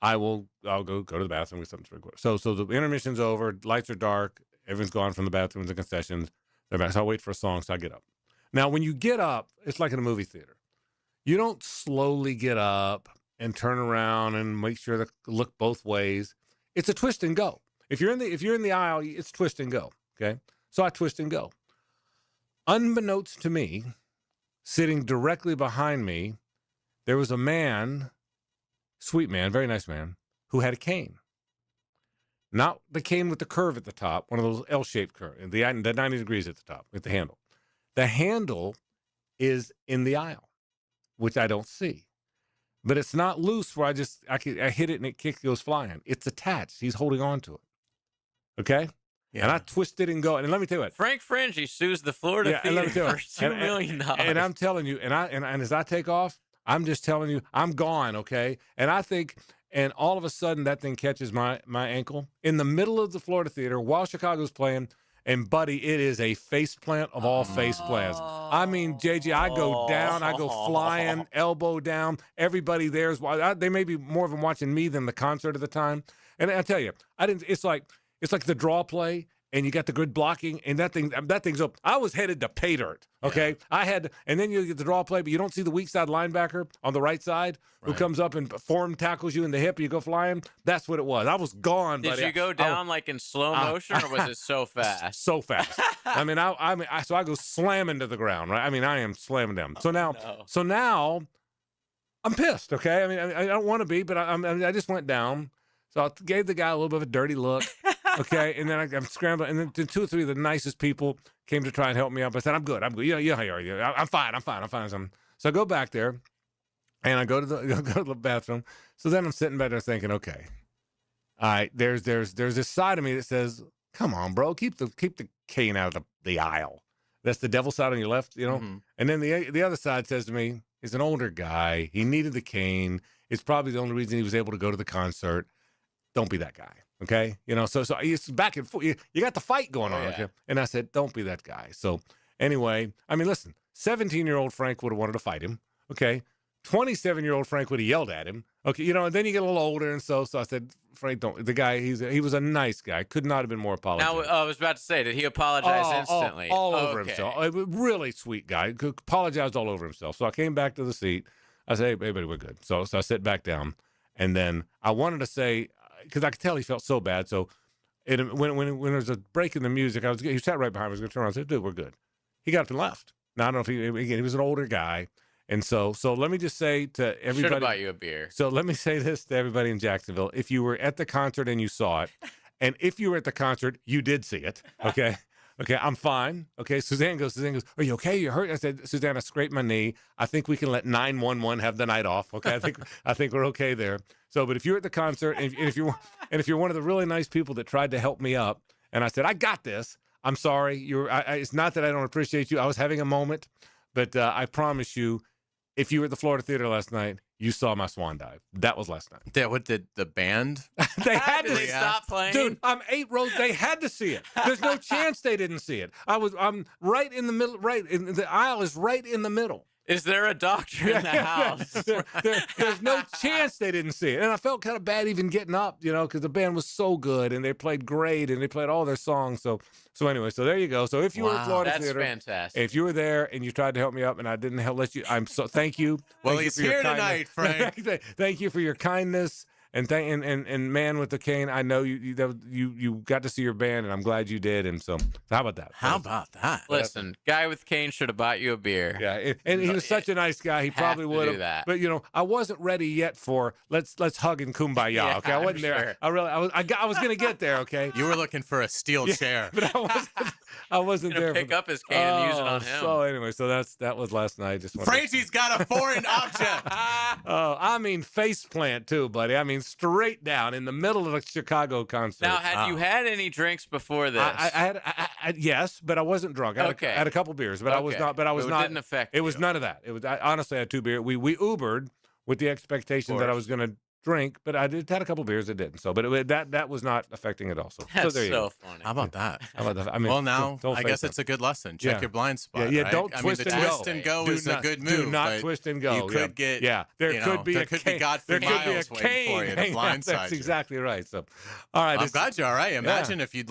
I'll go to the bathroom with something to drink. So the intermission's over, lights are dark, everyone's gone from the bathrooms and concessions. So I'll wait for a song, so I get up. Now, when you get up, it's like in a movie theater. You don't slowly get up and turn around and make sure to look both ways. It's a twist and go. If you're in the aisle, it's twist and go. Okay, so I twist and go. Unbeknownst to me, sitting directly behind me, there was a man. Sweet man, very nice man, who had a cane. Not the cane with the curve at the top, one of those L-shaped curve, the 90 degrees at the top with the handle. The handle is in the aisle, which I don't see. But it's not loose where I hit it and it goes flying. It's attached. He's holding on to it. Okay? Yeah. And I twist it and go. And let me tell you what. Frank Frangie sues the Florida Theater for $2 million. And I'm telling you, and as I take off, I'm just telling you, I'm gone, okay? And I think, and all of a sudden that thing catches my ankle in the middle of the Florida Theater while Chicago's playing, and buddy, it is a face plant of all face plants. I mean, JJ, I go down, I go flying, elbow down. Everybody there's, they may be more of them watching me than the concert at the time. And I tell you, it's like the draw play. And you got the good blocking, and that thing's up. I was headed to pay dirt, okay? Yeah. And then you get the draw play, but you don't see the weak side linebacker on the right side who comes up and form tackles you in the hip, and you go flying. That's what it was. I was gone, buddy. Did you go down like in slow motion, or was it so fast? So fast. I mean, so I go slamming to the ground, right? I mean, I am slamming down. So now, I'm pissed, okay? I mean, I don't want to be, but I just went down. So I gave the guy a little bit of a dirty look. Okay, and then I'm scrambling, and then 2 or 3 of the nicest people came to try and help me up. I said, I'm good. Yeah, how are you? I'm fine. So I go back there, and I go to the bathroom. So then I'm sitting back there thinking, okay, all right, there's this side of me that says, come on, bro, keep the cane out of the aisle. That's the devil side on your left, you know? Mm-hmm. And then the other side says to me, he's an older guy. He needed the cane. It's probably the only reason he was able to go to the concert. Don't be that guy, okay? So it's back and forth. You got the fight going on, okay? And I said, don't be that guy. So anyway, I mean, listen, 17-year-old Frank would have wanted to fight him, okay? 27-year-old Frank would have yelled at him, okay? And then you get a little older, and so I said, Frank, don't. The guy, he was a nice guy. Could not have been more apologetic. Now, I was about to say, did he apologize instantly? All over himself. A really sweet guy. Apologized all over himself. So I came back to the seat. I said, hey, baby, we're good. So I sit back down, and then I wanted to say, because I could tell he felt so bad. So when there was a break in the music, he sat right behind me. I was going to turn around and say, dude, we're good. He got up and left. Now, I don't know if he was an older guy. And so let me just say to everybody. Should have bought you a beer. So let me say this to everybody in Jacksonville. If you were at the concert and you saw it, and if you were at the concert, you did see it, okay? Okay, I'm fine. Okay, Suzanne goes, are you okay? You're hurt? I said, Suzanne, I scraped my knee. I think we can let 911 have the night off. Okay, I think we're okay there. So, but if you're at the concert, and if you're one of the really nice people that tried to help me up, and I said, I got this. I'm sorry. It's not that I don't appreciate you. I was having a moment, but I promise you, if you were at the Florida Theater last night, you saw my swan dive. That was last night. Yeah, what did the band? They had to stop playing. Dude, I'm 8 rows. They had to see it. There's no chance they didn't see it. I'm right in the middle. Right, in the aisle is right in the middle. Is there a doctor in the house? There's no chance they didn't see it. And I felt kind of bad even getting up, because the band was so good and they played great and they played all their songs. So anyway, so there you go. So if you were at Florida Theater, fantastic. If you were there and you tried to help me up and I didn't let you, thank you. Well, Thank he's you for your here tonight, Frank. Thank you for your kindness. And man with the cane, I know you got to see your band, and I'm glad you did. And so how about that? How about that? Listen, guy with cane should have bought you a beer. Yeah, and he was such a nice guy. He probably would have. That. But I wasn't ready yet for let's hug and kumbaya. Yeah, okay, I wasn't there. I was gonna get there. Okay, you were looking for a steel chair, but I wasn't there. Pick up his cane and use it on him. So anyway, so that was last night. Frangie's got a foreign object. Oh, I mean face plant too, buddy. I mean straight down in the middle of the Chicago concert. Now, had you had any drinks before this? I had yes, but I wasn't drunk. I had a couple beers, but I was not. But I was not. It didn't affect. It was none of that. It was honestly I had 2 beers. We Ubered with the expectation that I was going to drink, but I had a couple beers. It didn't. So, but that was not affecting it. Also, that's there you go. funny. How about that? I mean, well, now don't I guess it's a good lesson. Check your blind spot. Yeah, right? don't twist and go. Twist and go is a good move. Do not twist and go. You could get. There could be Godfrey Miles waiting for you to blindside you. That's exactly right. So, all right. I'm glad you're all right. Imagine if you'd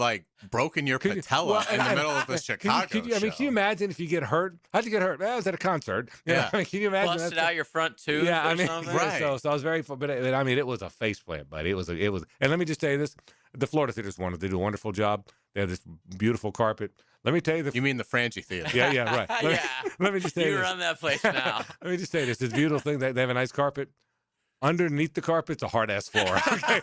broken your patella in the middle of the Chicago show. Can you imagine if you get hurt? How'd you get hurt? I was at a concert. Yeah. Can you imagine? Busted out your front tooth. Yeah, I mean, right. So I was very, but I mean, it was a faceplant, buddy. It was, and let me just tell you this: the Florida Theater's they do a wonderful job. They have this beautiful carpet. Let me tell you You mean the Frangie Theater? Yeah, right. Let me just tell you. You run that place now. Let me just tell you this: this beautiful thing. They have a nice carpet. Underneath the carpet's a hard-ass floor. Okay,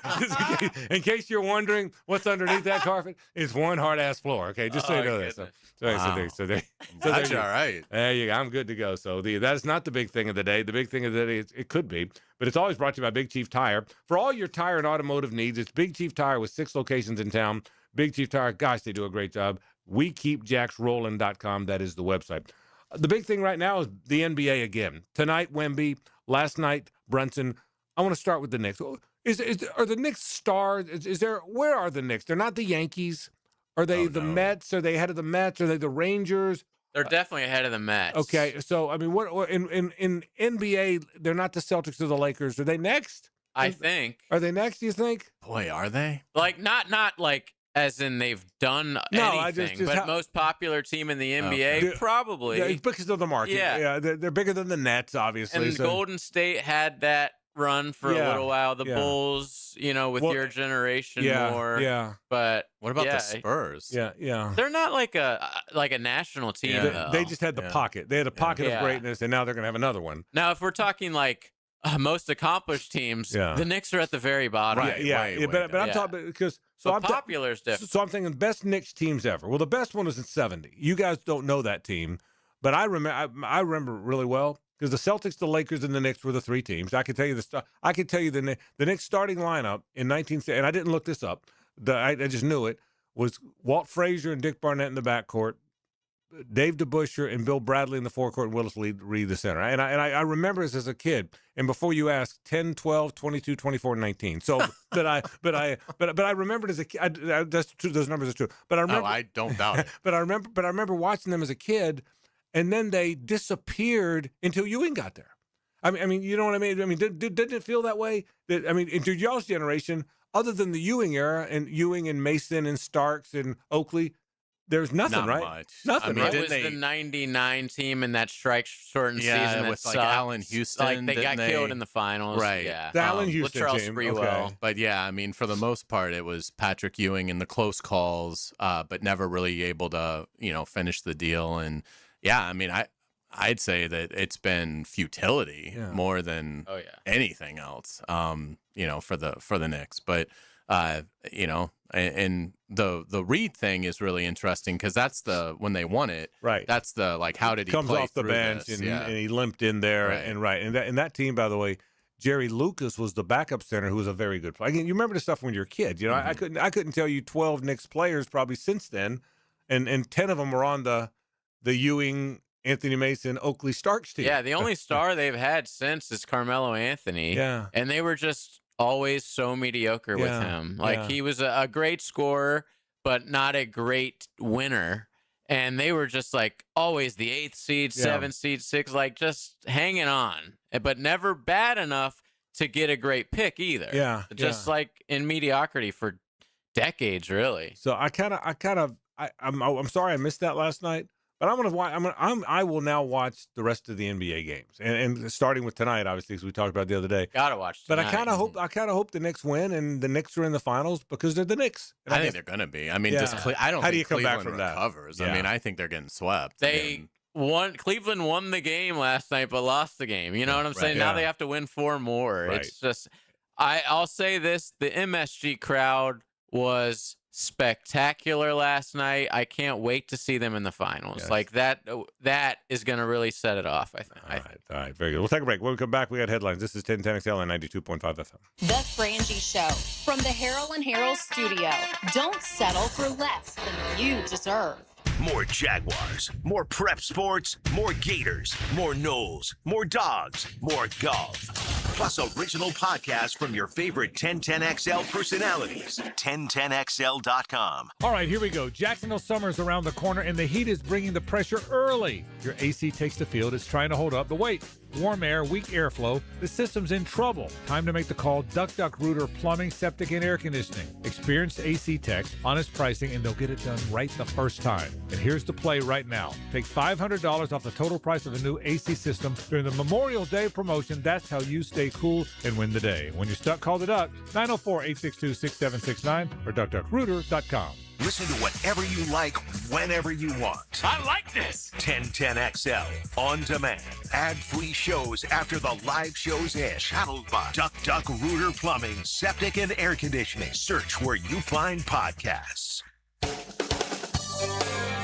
in case you're wondering what's underneath that carpet, it's one hard-ass floor. Okay, just so you know that. So That's all right. There you go. I'm good to go. So that's not the big thing of the day. The big thing of the day, it could be, but it's always brought to you by Big Chief Tire. For all your tire and automotive needs, it's Big Chief Tire with 6 locations in town. Big Chief Tire, gosh, they do a great job. WeKeepJacksRollin.com. That is the website. The big thing right now is the NBA again. Tonight, Wemby. Last night, Brunson. I want to start with the Knicks. Are the Knicks stars? Where are the Knicks? They're not the Yankees. Are they Mets? Are they ahead of the Mets? Are they the Rangers? They're definitely ahead of the Mets. Okay, so I mean, what in NBA? They're not the Celtics or the Lakers. Are they next? I think. Are they next? Do you think? Boy, are they? Like not like as in they've done anything, but most popular team in the NBA, probably. Yeah, because of the market. Yeah, they're bigger than the Nets, obviously. And Golden State had that run for a little while. The Bulls, with your generation more. Yeah. But what about the Spurs? Yeah. They're not like a national team. Yeah. They just had the pocket. They had a pocket of greatness, and now they're going to have another one. Now, if we're talking like most accomplished teams, the Knicks are at the very bottom. Right. But I'm talking because popular is different. So I'm thinking best Knicks teams ever. Well, the best one was in '70. You guys don't know that team, but I remember really well. Because the Celtics, the Lakers, and the Knicks were the 3 teams. I can tell you the Knicks starting lineup in 1970, and I didn't look this up. I just knew it was Walt Frazier and Dick Barnett in the backcourt, Dave DeBuscher and Bill Bradley in the forecourt and Willis Reed the center. And I remember this as a kid. And before you ask, 10, 12, 22, 24, 19. So, but I remembered as a kid. That's true. Those numbers are true. But I remember. I don't doubt it. But I remember watching them as a kid, and then they disappeared until Ewing got there. I mean, you know what I mean? I mean, didn't it feel that way? Into y'all's generation, other than the Ewing era and Ewing and Mason and Starks and Oakley, there's nothing, Not right? much. Nothing, I mean, right? It was the 99 team in that strike-shortened season that with like sucked. Allen Houston. Like they got killed in the finals. Right. Yeah. The Allen Houston Latrell team. Sprewell. Okay. But yeah, I mean, for the most part, it was Patrick Ewing in the close calls, but never really able to, finish the deal. And yeah, I mean, I'd say that it's been futility more than anything else, for the Knicks. But and the Reed thing is really interesting because that's when they won it. Right. That's how did he comes play off the through bench this? and he limped in there and that team, by the way, Jerry Lucas was the backup center who was a very good player. Again, you remember the stuff when you're a kid. I couldn't tell you 12 Knicks players probably since then, and 10 of them were on the Ewing, Anthony Mason, Oakley Starks team. Yeah, the only star they've had since is Carmelo Anthony. Yeah. And they were just always so mediocre with him. Like he was a great scorer, but not a great winner. And they were just like always the 8th seed, 7th seed, 6th, like just hanging on, but never bad enough to get a great pick either. Yeah. Just like in mediocrity for decades, really. So I'm sorry I missed that last night. But I will now watch the rest of the NBA games, and starting with tonight, obviously, as we talked about the other day. Gotta watch tonight. But I kind of hope the Knicks win, and the Knicks are in the finals because they're the Knicks. And I think they're going to be. I mean, I don't How think do you come back Cleveland from that? recovers. Yeah. I mean, I think they're getting swept. Cleveland won the game last night, but lost the game. You know what I'm saying? Now they have to win 4 more. Right. It's just, I'll say this: the MSG crowd was spectacular last night. I can't wait to see them in the finals. Yes. Like that is going to really set it off, I think. All right, very good. We'll take a break. When we come back, we got headlines. This is 1010XL and 92.5 FM. The Frangie Show from the Harold and Harold studio. Don't settle for less than you deserve. More Jaguars, more prep sports, more Gators, more Knowles, more dogs, more golf. Plus original podcasts from your favorite 1010XL personalities. 1010XL.com. All right, here we go. Jacksonville summer's around the corner, and the heat is bringing the pressure early. Your AC takes the field. It's trying to hold up the weight. Warm air, weak airflow. The system's in trouble. Time to make the call. Duck Rooter Plumbing, Septic, and Air Conditioning. Experienced AC techs, honest pricing, and they'll get it done right the first time. And here's the play right now. Take $500 off the total price of a new AC system during the Memorial Day promotion. That's how you stay cool and win the day. When you're stuck, call the Duck. 904-862-6769 or duckduckrooter.com. Listen to whatever you like, whenever you want. I like this. 1010XL. On demand. Ad-free shows after the live shows end. Channeled by Duck Rooter Plumbing, Septic, and Air Conditioning. Search where you find podcasts.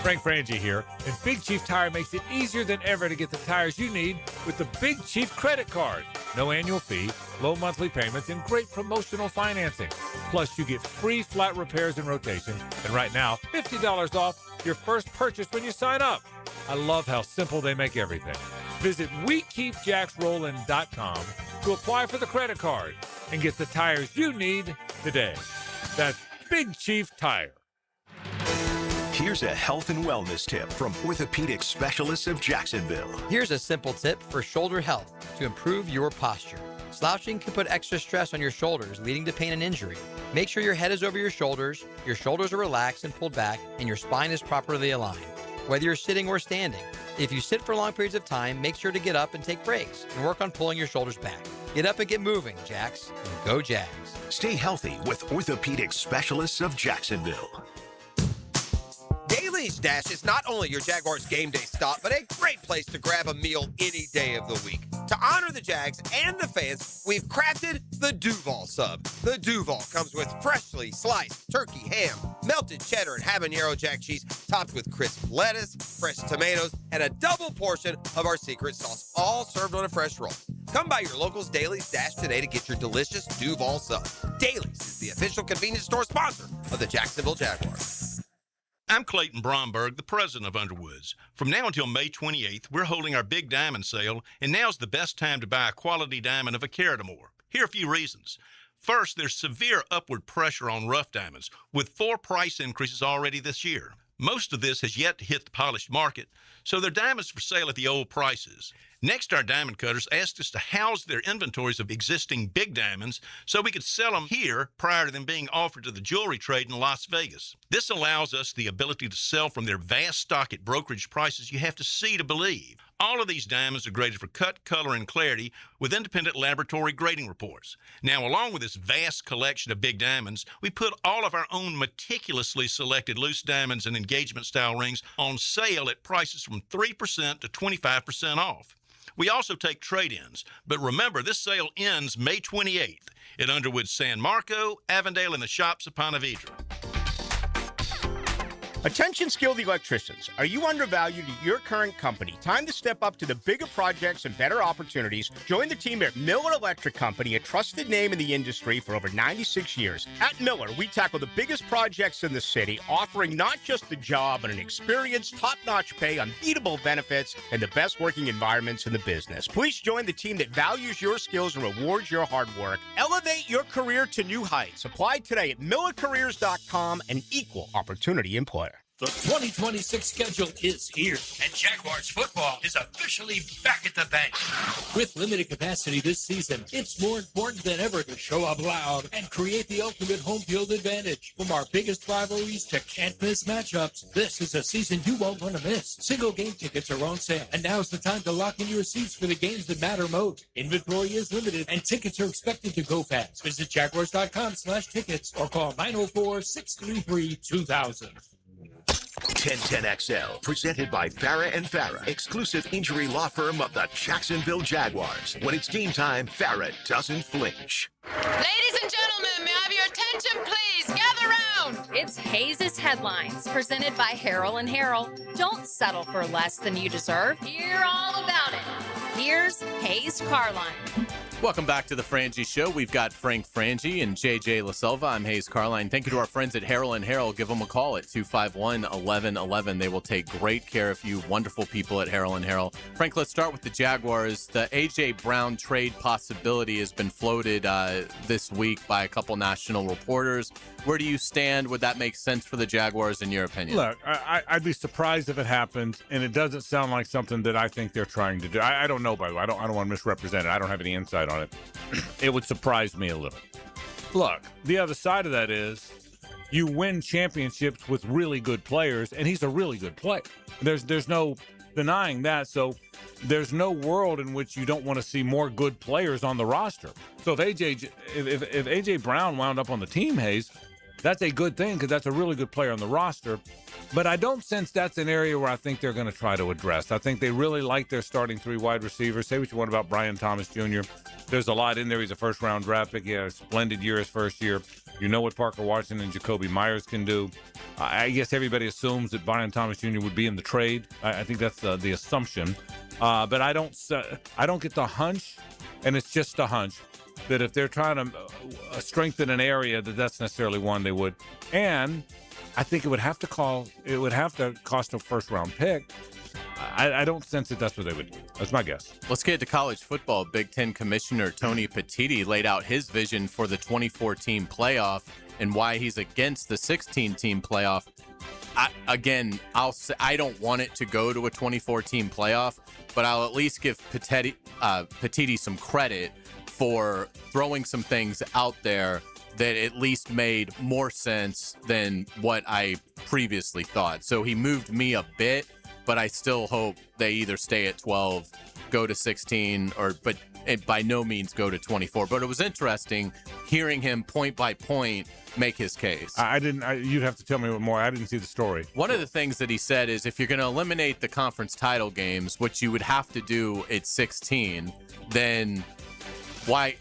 Frank Frangie here, and Big Chief Tire makes it easier than ever to get the tires you need with the Big Chief credit card. No annual fee, low monthly payments, and great promotional financing. Plus, you get free flat repairs and rotations, and right now, $50 off your first purchase when you sign up. I love how simple they make everything. Visit WeKeepJacksRollin.com to apply for the credit card and get the tires you need today. That's Big Chief Tire. Here's a health and wellness tip from orthopedic specialists of Jacksonville. Here's a simple tip for shoulder health to improve your posture. Slouching can put extra stress on your shoulders, leading to pain and injury. Make sure your head is over your shoulders are relaxed and pulled back, and your spine is properly aligned. Whether you're sitting or standing, if you sit for long periods of time, make sure to get up and take breaks and work on pulling your shoulders back. Get up and get moving, Jacks, and go Jags. Stay healthy with orthopedic specialists of Jacksonville. Daly's Dash is not only your Jaguars game day stop, but a great place to grab a meal any day of the week. To honor the Jags and the fans, we've crafted the Duval Sub. The Duval comes with freshly sliced turkey, ham, melted cheddar, and habanero jack cheese, topped with crisp lettuce, fresh tomatoes, and a double portion of our secret sauce, all served on a fresh roll. Come by your local's Daly's Dash today to get your delicious Duval Sub. Daly's is the official convenience store sponsor of the Jacksonville Jaguars. I'm Clayton Bromberg, the president of Underwoods. From now until May 28th, we're holding our big diamond sale, and now's the best time to buy a quality diamond of a carat or more. Here are a few reasons. First, there's severe upward pressure on rough diamonds, with 4 price increases already this year. Most of this has yet to hit the polished market, so they're diamonds for sale at the old prices. Next, our diamond cutters asked us to house their inventories of existing big diamonds so we could sell them here prior to them being offered to the jewelry trade in Las Vegas. This allows us the ability to sell from their vast stock at brokerage prices you have to see to believe. All of these diamonds are graded for cut, color, and clarity with independent laboratory grading reports. Now, along with this vast collection of big diamonds, we put all of our own meticulously selected loose diamonds and engagement-style rings on sale at prices from 3% to 25% off. We also take trade-ins, but remember, this sale ends May 28th at Underwood San Marco, Avondale, and the Shops of Ponte Vedra. Attention skilled electricians, are you undervalued at your current company? Time to step up to the bigger projects and better opportunities. Join the team at Miller Electric Company, a trusted name in the industry for over 96 years. At Miller, we tackle the biggest projects in the city, offering not just a job, but an experienced, top-notch pay, unbeatable benefits, and the best working environments in the business. Please join the team that values your skills and rewards your hard work. Elevate your career to new heights. Apply today at millercareers.com, an equal opportunity employer. The 2026 schedule is here, and Jaguars football is officially back at the bench. With limited capacity this season, it's more important than ever to show up loud and create the ultimate home field advantage. From our biggest rivalries to can't-miss matchups, this is a season you won't want to miss. Single game tickets are on sale, and now's the time to lock in your seats for the games that matter most. Inventory is limited, and tickets are expected to go fast. Visit Jaguars.com/tickets or call 904-633-2000. 1010XL, presented by Farah and Farah, exclusive injury law firm of the Jacksonville Jaguars. When it's game time, Farah doesn't flinch. Ladies and gentlemen, may I have your attention, please? Gather round. It's Hayes' Headlines, presented by Harrell and Harrell. Don't settle for less than you deserve. Hear all about it. Here's Hayes Carline. Welcome back to the Frangie Show. We've got Frank Frangie and JJ LaSelva. I'm Hayes Carline. Thank you to our friends at Harrell and Harrell. Give them a call at 251-1111. They will take great care of you. Wonderful people at Harrell and Harrell. Frank, let's start with the Jaguars. The A.J. Brown trade possibility has been floated this week by a couple national reporters. Where do you stand? Would that make sense for the Jaguars in your opinion? Look, I'd be surprised if it happened, and it doesn't sound like something that I think they're trying to do. I don't know, by the way. I don't want to misrepresent it. I don't have any insight on it. It would surprise me a little. Look, the other side of that is you win championships with really good players, and he's a really good player. There's no denying that. So there's no world in which you don't want to see more good players on the roster. So if AJ Brown wound up on the team, Hayes, that's a good thing because that's a really good player on the roster. But I don't sense that's an area where I think they're going to try to address. I think they really like their starting 3 wide receivers. Say what you want about Brian Thomas Jr. There's a lot in there. He's a first-round draft pick. He had a splendid year his first year. You know what Parker Washington and Jacoby Myers can do. I guess everybody assumes that Brian Thomas Jr. would be in the trade. I think that's the assumption. But I don't get the hunch, and it's just a hunch, that if they're trying to strengthen an area, that's necessarily one they would. And I think it would have to cost a first-round pick. I don't sense that that's what they would do. That's my guess. Let's get to college football. Big Ten Commissioner Tony Petitti laid out his vision for the 24-team playoff and why he's against the 16-team playoff. I don't want it to go to a 24-team playoff, but I'll at least give Petitti some credit for throwing some things out there that at least made more sense than what I previously thought. So he moved me a bit, but I still hope they either stay at 12, go to 16, but by no means go to 24. But it was interesting hearing him point by point make his case. You'd have to tell me more. I didn't see the story. One of the things that he said is if you're going to eliminate the conference title games, which you would have to do at 16, then why,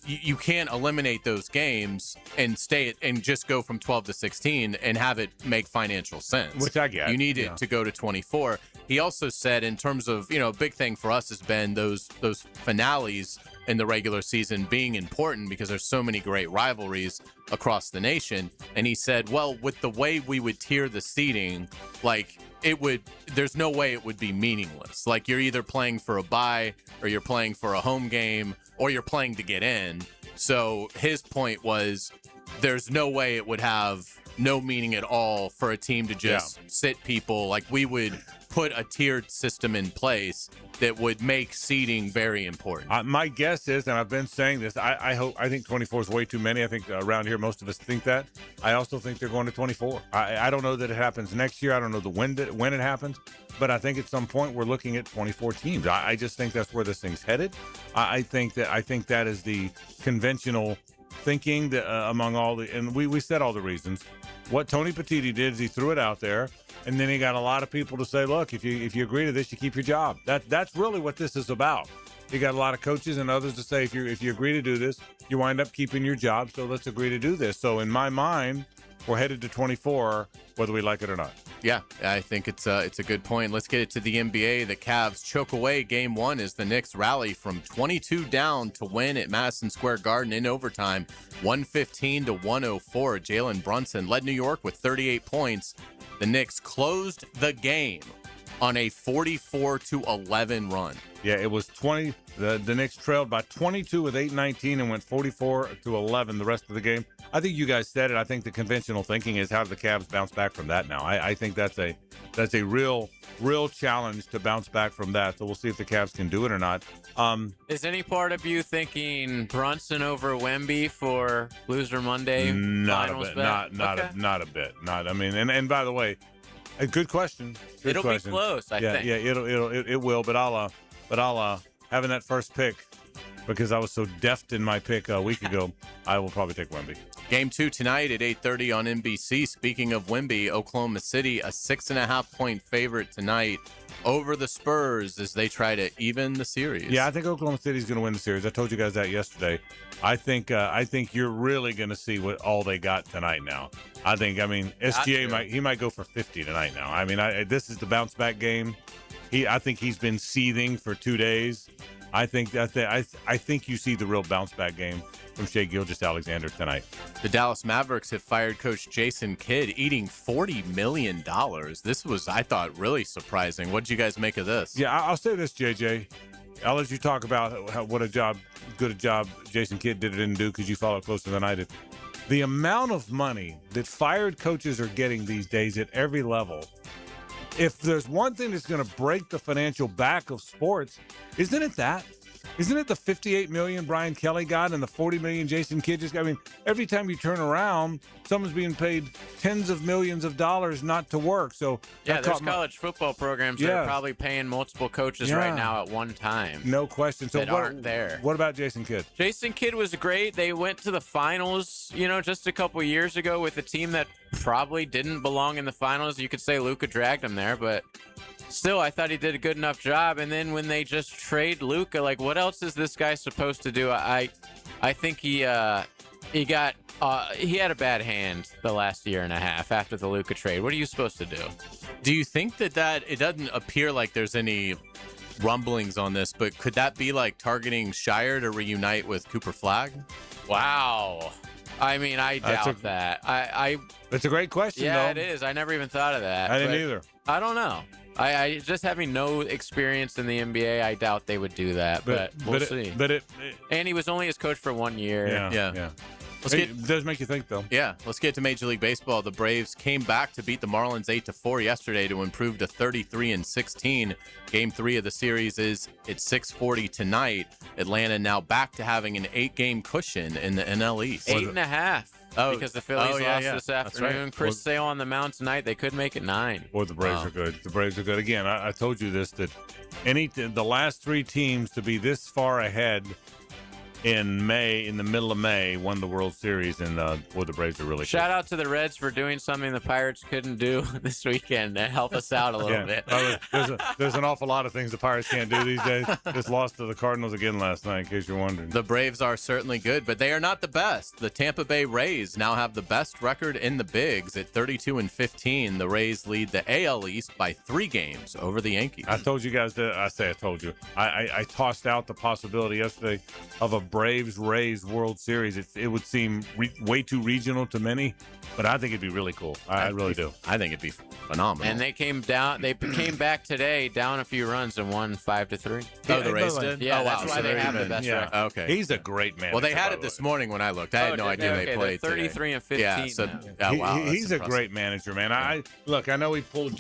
you can't eliminate those games and and just go from 12 to 16 and have it make financial sense. Which I get. You need it to go to 24. He also said in terms of, a big thing for us has been those finales in the regular season being important because there's so many great rivalries across the nation. And he said, well, with the way we would tier the seeding, like there's no way it would be meaningless. Like you're either playing for a bye or you're playing for a home game or you're playing to get in. So his point was there's no way it would have no meaning at all for a team to just sit people. Like we would put a tiered system in place that would make seeding very important. My guess is, and I've been saying this, I think 24 is way too many. I think around here most of us think that. I also think they're going to 24. I don't know that it happens next year. I don't know when it happens, but I think at some point we're looking at 24 teams. I just think that's where this thing's headed. I think that is the conventional thinking that, among all the, and we said all the reasons. What Tony Petitti did is he threw it out there, and then he got a lot of people to say, look, if you agree to this, you keep your job. That's really what this is about. You got a lot of coaches and others to say, if you agree to do this, you wind up keeping your job, so let's agree to do this. So in my mind, we're headed to 24, whether we like it or not. Yeah, I think it's a good point. Let's get it to the NBA. The Cavs choke away Game 1 as the Knicks rally from 22 down to win at Madison Square Garden in overtime, 115 to 104. Jalen Brunson led New York with 38 points. The Knicks closed the game on a 44-11 run. Yeah, it was 20. The Knicks trailed by 22 with 8:19 and went 44-11 the rest of the game. I think you guys said it. I think the conventional thinking is how do the Cavs bounce back from that now? I think that's a real challenge to bounce back from that. So we'll see if the Cavs can do it or not. Is any part of you thinking Brunson over Wemby for Loser Monday? Not finals a bit. bet? Not a bit. And by the way, a good question. It'll be close, I think. Yeah, it will. But I'll having that first pick, because I was so deft in my pick a week ago, I will probably take Wemby. Game 2 tonight at 8:30 on NBC. Speaking of Wemby, Oklahoma City, a 6.5-point favorite tonight over the Spurs as they try to even the series. Yeah, I think Oklahoma City's going to win the series. I told you guys that yesterday. I think you're really going to see what all they got tonight now. I mean, SGA might go for 50 tonight now. I mean, this is the bounce back game. I think he's been seething for 2 days. I think you see the real bounce back game from Shai Gilgeous-Alexander tonight. The Dallas Mavericks have fired coach Jason Kidd, eating $40 million. This was, I thought, really surprising. What did you guys make of this? Yeah, I'll say this, JJ. I'll let you talk about what good a job Jason Kidd did or didn't do, because you follow it closer than I did. The amount of money that fired coaches are getting these days at every level. If there's one thing that's going to break the financial back of sports, isn't it that? Isn't it the $58 million Brian Kelly got and the $40 million Jason Kidd just got? I mean, every time you turn around, someone's being paid tens of millions of dollars not to work. So yeah, there's college football programs that are probably paying multiple coaches right now at one time. No question. So that aren't there. What about Jason Kidd? Jason Kidd was great. They went to the finals, just a couple years ago with a team that probably didn't belong in the finals. You could say Luka dragged them there, but still, I thought he did a good enough job. And then when they just trade Luka, like, what else is this guy supposed to do? I think he had a bad hand the last year and a half after the Luka trade. What are you supposed to do? Do you think that it doesn't appear like there's any rumblings on this, but could that be like targeting Shire to reunite with Cooper Flagg? Wow. I mean, I doubt that. It's a great question, though. Yeah, it is. I never even thought of that. I didn't either. I don't know. I just having no experience in the NBA, I doubt they would do that, but we'll see. And he was only his coach for 1 year. Yeah. It does make you think, though. Yeah, let's get to Major League Baseball. The Braves came back to beat the Marlins 8-4 yesterday to improve to 33-16. Game 3 of the series is at 6:40 tonight. Atlanta now back to having an 8-game cushion in the NL East. 8.5. Because the Phillies lost this afternoon. Right. Chris Sale on the mound tonight. They could make it 9. Boy, the Braves are good. The Braves are good. Again, I told you this, that the last 3 teams to be this far ahead in May, in the middle of May, won the World Series, and boy, the Braves are really Shout out to the Reds for doing something the Pirates couldn't do this weekend to help us out a little bit. There's an awful lot of things the Pirates can't do these days. Just lost to the Cardinals again last night, in case you're wondering. The Braves are certainly good, but they are not the best. The Tampa Bay Rays now have the best record in the bigs at 32-15. The Rays lead the AL East by 3 games over the Yankees. I told you guys that. I told you. I tossed out the possibility yesterday of a Braves-Rays World Series. It would seem way too regional to many, but I think it'd be really cool. I really do. I think it'd be phenomenal. And they came back today, down a few runs and won 5-3. Oh, the Rays did? Yeah, oh, wow. that's why they have the best record. Okay. He's a great manager. Well, they had it this morning when I looked. I had no idea they played 33-15. Yeah, so wow, he's a great manager, man. I know he pulled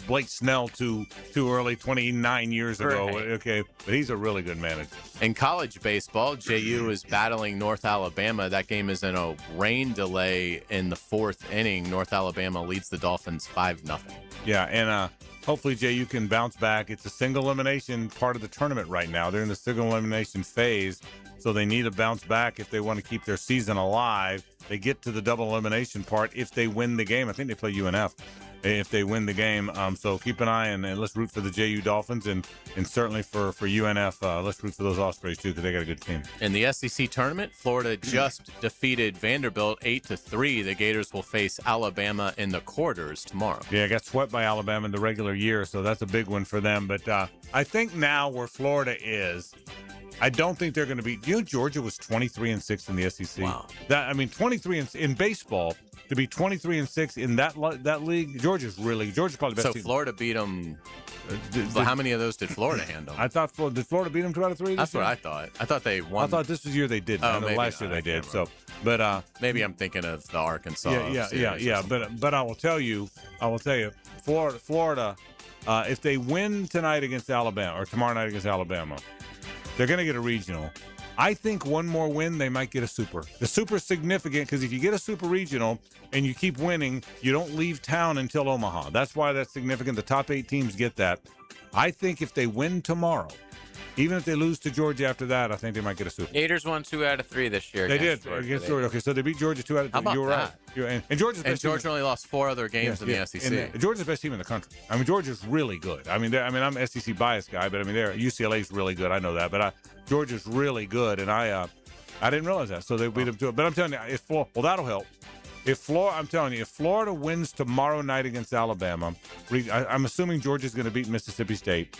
Blake Snell too early 29 years ago. Right. Okay, but he's a really good manager. In college baseball, JU is battling North Alabama. That game is in a rain delay in the 4th inning. North Alabama leads the Dolphins 5-0. Yeah, and hopefully JU can bounce back. It's a single elimination part of the tournament right now. They're in the single elimination phase, so they need to bounce back if they want to keep their season alive. They get to the double elimination part if they win the game. I think they play UNF if they win the game. So keep an eye and let's root for the JU Dolphins and certainly for UNF. Let's root for those Ospreys too because they got a good team. In the SEC tournament, Florida just defeated Vanderbilt 8-3. The Gators will face Alabama in the quarters tomorrow. Yeah, got swept by Alabama in the regular year, so that's a big one for them. But I think now where Florida is, I don't think they're going to be. You know, Georgia was 23-6 in the SEC. Wow. 23 in baseball to be 23-6 in that league. Georgia's probably the best. So team. Florida beat them. How many of those did Florida handle? I thought did Florida beat them 2 out of 3? That's what I thought. I thought they won. I thought this was the year they did. I know last year they did. So, but maybe I'm thinking of the Arkansas. Yeah. But I will tell you, Florida, if they win tonight against Alabama or tomorrow night against Alabama, they're going to get a regional. I think one more win, they might get a super. The super is significant because if you get a super regional and you keep winning, you don't leave town until Omaha. That's why that's significant. The top 8 teams get that. I think if they win tomorrow, even if they lose to Georgia after that, I think they might get a super. Gators won 2 out of 3 this year. They did against Georgia. Okay, so they beat Georgia 2 out of 3. How about you were that? right. And Georgia's best Georgia team. only lost 4 other games in the SEC. And Georgia's the best team in the country. I mean, Georgia's really good. I'm an SEC biased guy, but UCLA's really good. I know that, but Georgia's really good, and I didn't realize that. So they beat them to it. But I'm telling you, that'll help. If Florida wins tomorrow night against Alabama, I'm assuming Georgia's going to beat Mississippi State,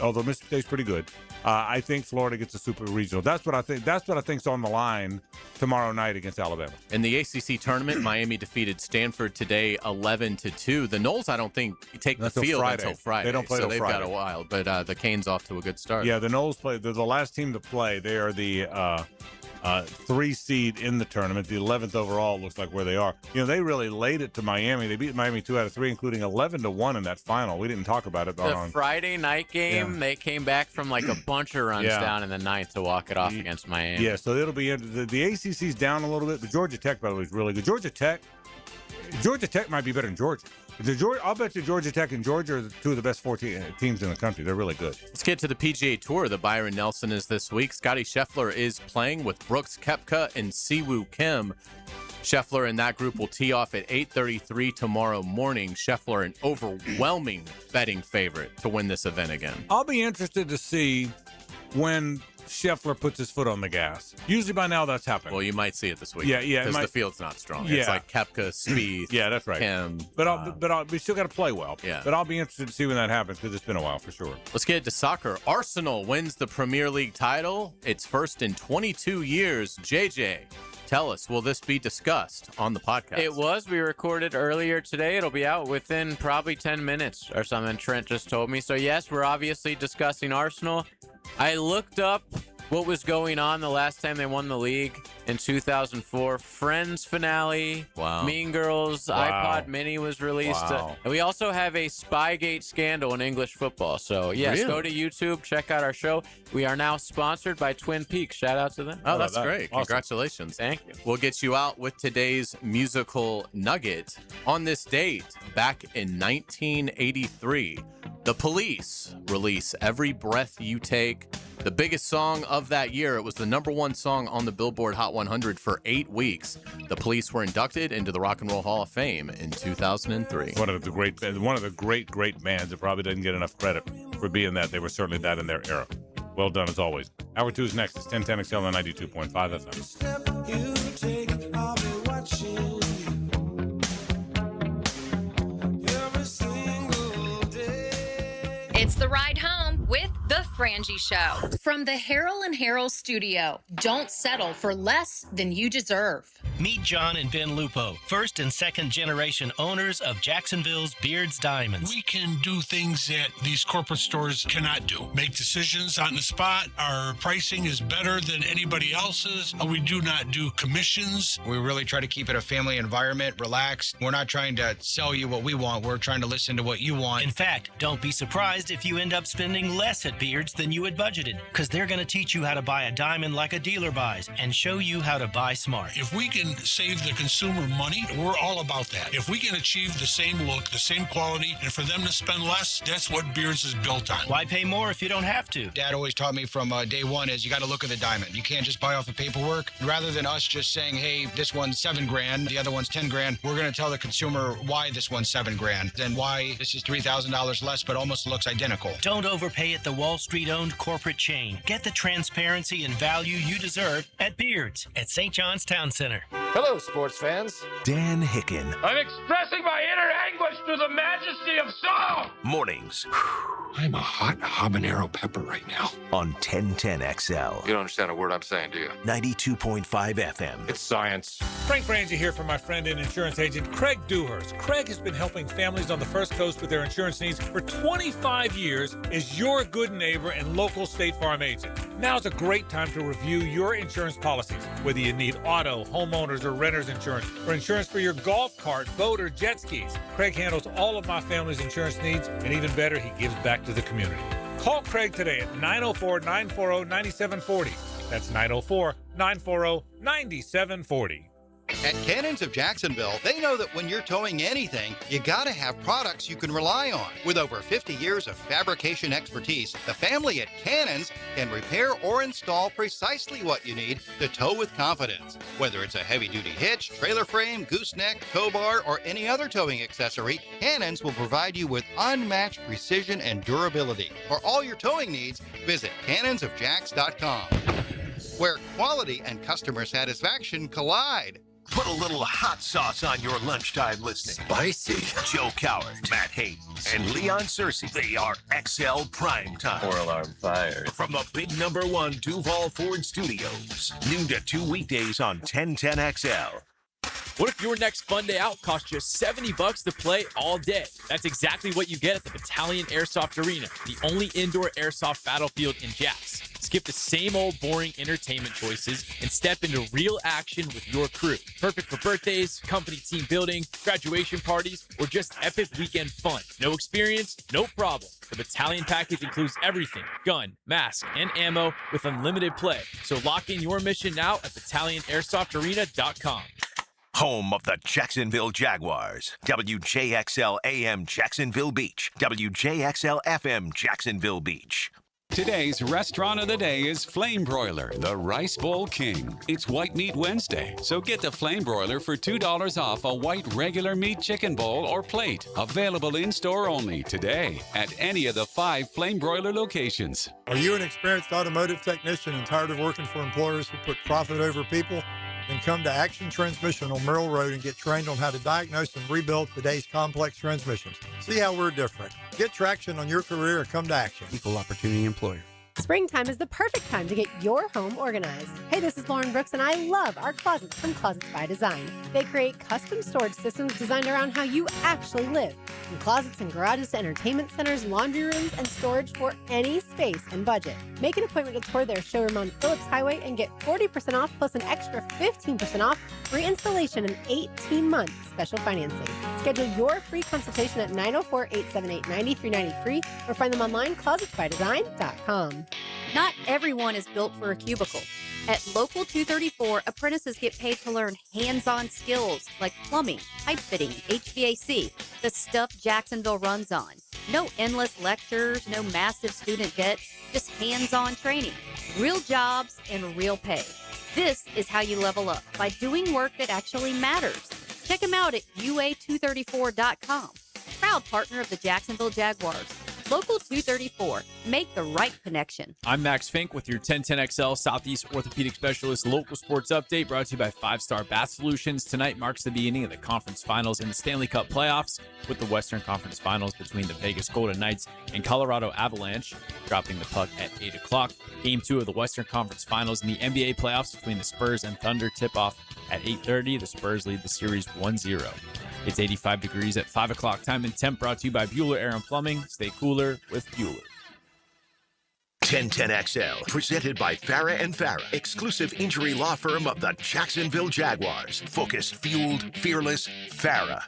although Mississippi State's pretty good. I think Florida gets a super regional. That's what I think. That's what I think's on the line tomorrow night against Alabama. In the ACC tournament, Miami defeated Stanford today 11-2. The Noles, I don't think, take the field until Friday. They don't play so till they've Friday. got a while. But the Canes off to a good start. Yeah, the Noles play. They're the last team to play. They are the 3 seed in the tournament. The 11th overall looks like where they are. They really laid it to Miami. They beat Miami 2 out of 3, including 11-1 in that final. We didn't talk about it. The Friday night game, they came back from like a bunch of runs down in the 9th to walk it off against Miami. Yeah, so it'll be the ACC's down a little bit, but Georgia Tech, by the way, is really good. Georgia Tech might be better than Georgia. I'll bet you Georgia Tech and Georgia are 2 of the best 14 teams in the country. They're really good. Let's get to the PGA Tour. The Byron Nelson is this week. Scotty Scheffler is playing with Brooks Koepka and Siwoo Kim. Scheffler and that group will tee off at 8:33 tomorrow morning. Scheffler, an overwhelming betting favorite to win this event again. I'll be interested to see when Scheffler puts his foot on the gas. Usually by now that's happened. Well, you might see it this week. Yeah. Because the field's not strong. It's like Koepka, Spieth. Yeah, that's right. Kim. But we still got to play well. Yeah. But I'll be interested to see when that happens because it's been a while for sure. Let's get to soccer. Arsenal wins the Premier League title. It's first in 22 years. JJ, tell us, will this be discussed on the podcast? It was. We recorded earlier today. It'll be out within probably 10 minutes or something, Trent just told me. So, yes, we're obviously discussing Arsenal. I looked up what was going on the last time they won the league in 2004. Friends finale. Wow. Mean Girls. Wow. iPod Mini was released. Wow. And we also have a Spygate scandal in English football. So, yes, Really? go to YouTube. Check out our show. We are now sponsored by Twin Peaks. Shout out to them. Oh, that's great. Awesome. Congratulations. Thank you. We'll get you out with today's musical nugget. On this date, back in 1983, the Police release Every Breath You Take. The biggest song of that year, it was the '1 song on the Billboard Hot 100 for 8 weeks. The Police were inducted into the Rock and Roll Hall of Fame in 2003. One of the great bands that probably didn't get enough credit for being that. They were certainly that in their era. Well done, as always. Hour 2 is next. It's 1010XL on 92.5 FM. You take, I'll be watching you every single day. It's the ride home with The Frangie Show. From the Harrell and Harrell studio, don't settle for less than you deserve. Meet John and Ben Lupo, first and second generation owners of Jacksonville's Beards Diamonds. We can do things that these corporate stores cannot do. Make decisions on the spot. Our pricing is better than anybody else's. We do not do commissions. We really try to keep it a family environment, relaxed. We're not trying to sell you what we want. We're trying to listen to what you want. In fact, don't be surprised if you end up spending less at Beards than you had budgeted, because they're going to teach you how to buy a diamond like a dealer buys and show you how to buy smart. If we can save the consumer money, we're all about that. If we can achieve the same look, the same quality, and for them to spend less, that's what Beards is built on. Why pay more if you don't have to? Dad always taught me from day one is you got to look at the diamond. You can't just buy off the paperwork. Rather than us just saying, hey, this one's $7,000, the other one's $10,000, we're going to tell the consumer why this one's $7,000 and why this is $3,000 less, but almost looks identical. Don't overpay at the Wall Street-owned corporate chain. Get the transparency and value you deserve at Beards at St. John's Town Center. Hello, sports fans. Dan Hicken. I'm expressing my inner anguish through the majesty of song. Mornings. I'm a hot habanero pepper right now. On 1010XL. You don't understand a word I'm saying, do you? 92.5 FM. It's science. Frank Frangie here from my friend and insurance agent Craig Dewhurst. Craig has been helping families on the First Coast with their insurance needs for 25 years as your good neighbor and local State Farm agent. Now's a great time to review your insurance policies, whether you need auto, homeowners, or renter's insurance, or insurance for your golf cart, boat, or jet skis. Craig handles all of my family's insurance needs, and even better, he gives back to the community. Call Craig today at 904-940-9740. That's 904-940-9740. At Cannons of Jacksonville, they know that when you're towing anything, you gotta have products you can rely on. With over 50 years of fabrication expertise, the family at Cannons can repair or install precisely what you need to tow with confidence. Whether it's a heavy-duty hitch, trailer frame, gooseneck, tow bar, or any other towing accessory, Cannons will provide you with unmatched precision and durability. For all your towing needs, visit cannonsofjacks.com, where quality and customer satisfaction collide. Put a little hot sauce on your lunchtime listening. Spicy. Joe Coward, Matt Haynes, and Leon Searcy. They are XL Prime Time. 4-alarm fire. From the big #1 Duval Ford Studios. Noon to 2 weekdays on 1010XL. What if your next fun day out costs you $70 to play all day? That's exactly what you get at the Battalion Airsoft Arena, the only indoor airsoft battlefield in Jax. Skip the same old boring entertainment choices and step into real action with your crew. Perfect for birthdays, company team building, graduation parties, or just epic weekend fun. No experience, no problem. The Battalion package includes everything: gun, mask, and ammo with unlimited play. So lock in your mission now at BattalionAirsoftArena.com. Home of the Jacksonville Jaguars. WJXL AM Jacksonville Beach. WJXL FM Jacksonville Beach. Today's restaurant of the day is Flame Broiler, the Rice Bowl King. It's White Meat Wednesday, so get the Flame Broiler for $2 off a white regular meat chicken bowl or plate. Available in-store only today at any of the 5 Flame Broiler locations. Are you an experienced automotive technician and tired of working for employers who put profit over people? Then come to Action Transmission on Merrill Road and get trained on how to diagnose and rebuild today's complex transmissions. See how we're different. Get traction on your career or come to Action. Equal opportunity employer. Springtime is the perfect time to get your home organized. Hey, this is Lauren Brooks, and I love our closets from Closets by Design. They create custom storage systems designed around how you actually live. From closets and garages to entertainment centers, laundry rooms, and storage for any space and budget. Make an appointment to tour their showroom on Phillips Highway and get 40% off plus an extra 15% off free installation and 18-month special financing. Schedule your free consultation at 904-878-9393 or find them online, closetsbydesign.com. Not everyone is built for a cubicle. At Local 234, apprentices get paid to learn hands-on skills like plumbing, pipe fitting, HVAC, the stuff Jacksonville runs on. No endless lectures, no massive student debt, just hands-on training, real jobs, and real pay. This is how you level up, by doing work that actually matters. Check them out at UA234.com. Proud partner of the Jacksonville Jaguars. Local 234. Make the right connection. I'm Max Fink with your 1010XL Southeast Orthopedic Specialist local sports update, brought to you by 5-Star Bath Solutions. Tonight marks the beginning of the conference finals in the Stanley Cup playoffs, with the Western Conference Finals between the Vegas Golden Knights and Colorado Avalanche dropping the puck at 8 o'clock. Game 2 of the Western Conference Finals in the NBA playoffs between the Spurs and Thunder tip off at 8:30. The Spurs lead the series 1-0. It's 85 degrees at 5 o'clock. Time and temp, brought to you by Bueller Air and Plumbing. Stay cooler with Bueller. 1010XL, presented by Farah and Farah, exclusive injury law firm of the Jacksonville Jaguars. Focused, fueled, fearless, Farah.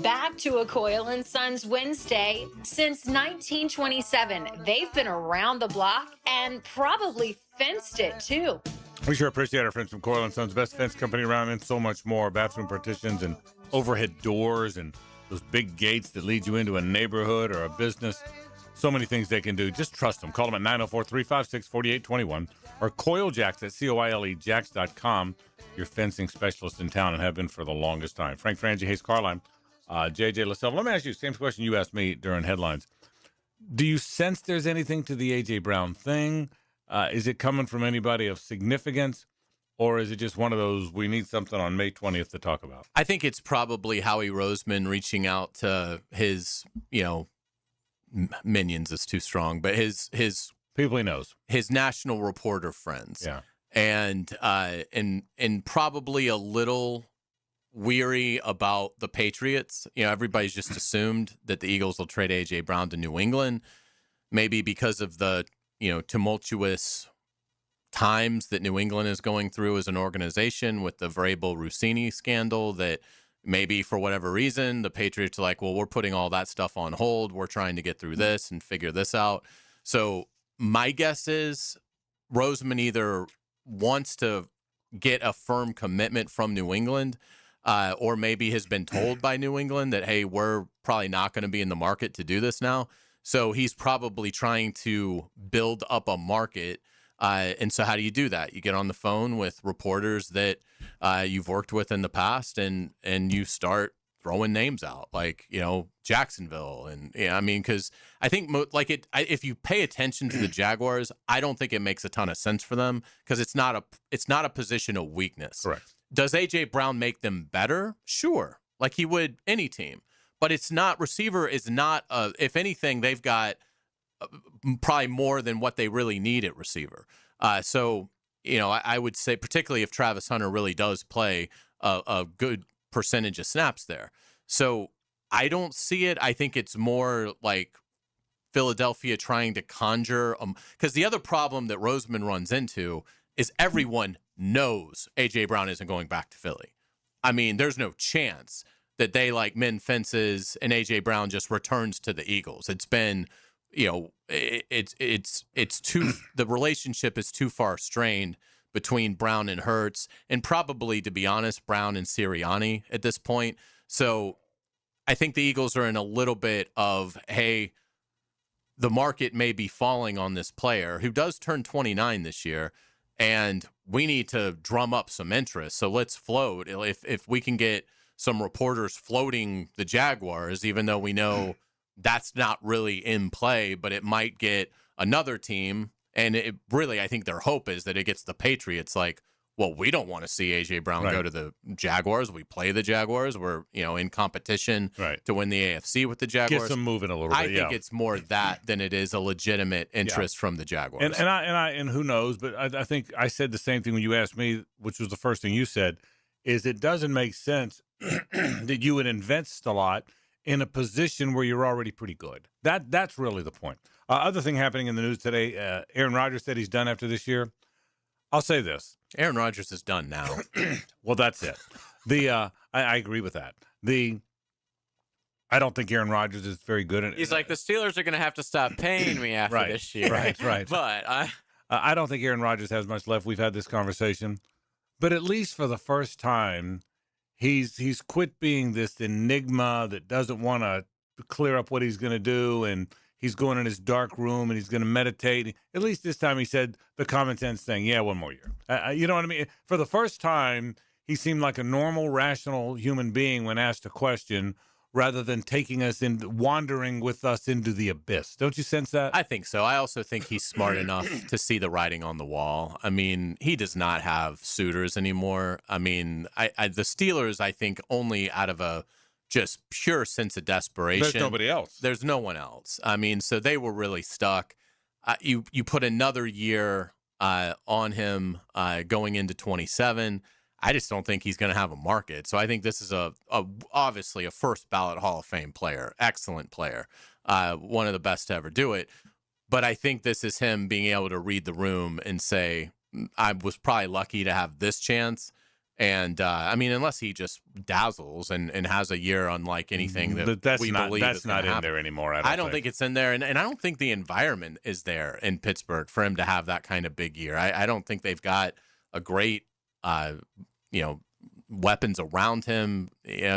Back to a Coyle & Sons Wednesday. Since 1927, they've been around the block and probably fenced it, too. We sure appreciate our friends from Coyle & Sons, best fence company around, and so much more. Bathroom partitions and overhead doors and those big gates that lead you into a neighborhood or a business. So many things they can do. Just trust them. Call them at 904-356-4821 or CoileJacks at CoileJacks.com. Your fencing specialist in town and have been for the longest time. Frank Frangie, Hayes Carline, JJ LaSalle. Let me ask you the same question you asked me during headlines. Do you sense there's anything to the A.J. Brown thing? Is it coming from anybody of significance? Or is it just one of those, we need something on May 20th to talk about? I think it's probably Howie Roseman reaching out to his, minions is too strong, but his people he knows, his national reporter friends. Yeah. And probably a little weary about the Patriots. Everybody's just assumed that the Eagles will trade A.J. Brown to New England, maybe because of the, tumultuous times that New England is going through as an organization with the Vrabel Rossini scandal, that maybe for whatever reason, the Patriots are like, well, we're putting all that stuff on hold. We're trying to get through this and figure this out. So my guess is Roseman either wants to get a firm commitment from New England, or maybe has been told by New England that, hey, we're probably not going to be in the market to do this now. So he's probably trying to build up a market. And so how do you do that? You get on the phone with reporters that you've worked with in the past, and you start throwing names out, like, Jacksonville. And because I think if you pay attention to the Jaguars, I don't think it makes a ton of sense for them, because it's not a position of weakness. Correct. Does A.J. Brown make them better? Sure. Like he would any team. But it's not, receiver is not, if anything, they've got probably more than what they really need at receiver. So, I would say, particularly if Travis Hunter really does play a good percentage of snaps there. So I don't see it. I think it's more like Philadelphia trying to conjure, because the other problem that Roseman runs into is everyone knows A.J. Brown isn't going back to Philly. There's no chance that they mend fences and A.J. Brown just returns to the Eagles. It's been, it's too, the relationship is too far strained between Brown and Hurts, and probably, to be honest, Brown and Sirianni at this point. So I think the Eagles are in a little bit of, hey, the market may be falling on this player who does turn 29 this year, and we need to drum up some interest. So let's float. If we can get some reporters floating the Jaguars, even though we know that's not really in play, but it might get another team. And it really, I think their hope is that it gets the Patriots like, well, we don't want to see A.J. Brown go to the Jaguars. We play the Jaguars. We're, in competition to win the AFC with the Jaguars. Get them moving a little bit. I think it's more that than it is a legitimate interest from the Jaguars. And who knows, but I think I said the same thing when you asked me, which was the first thing you said, is it doesn't make sense that you would invest a lot in a position where you're already pretty good. That's really the point. Other thing happening in the news today, Aaron Rodgers said he's done after this year. I'll say this. Aaron Rodgers is done now. Well, that's it. I agree with that. I don't think Aaron Rodgers is very good at it. He's like, the Steelers are going to have to stop paying me after this year. Right. But I don't think Aaron Rodgers has much left. We've had this conversation. But at least for the first time, he's quit being this enigma that doesn't want to clear up what he's going to do, and he's going in his dark room and he's going to meditate. At least this time he said the common sense thing, yeah, one more year. You know what I mean? For the first time, he seemed like a normal, rational human being when asked a question, rather than taking us in, wandering with us into the abyss. Don't you sense that? I think so. I also think he's smart enough to see the writing on the wall. I mean, he does not have suitors anymore. I mean, the Steelers, I think, only out of a just pure sense of desperation. There's nobody else. There's no one else. I mean, so they were really stuck. You put another year on him going into 27. I just don't think he's going to have a market. So I think this is obviously a first ballot Hall of Fame player, excellent player, one of the best to ever do it. But I think this is him being able to read the room and say, I was probably lucky to have this chance. And I mean, unless he just dazzles and has a year unlike anything that we believe that's is going not to in happen. there anymore. I don't think it's in there, and I don't think the environment is there in Pittsburgh for him to have that kind of big year. I don't think they've got a great, weapons around him.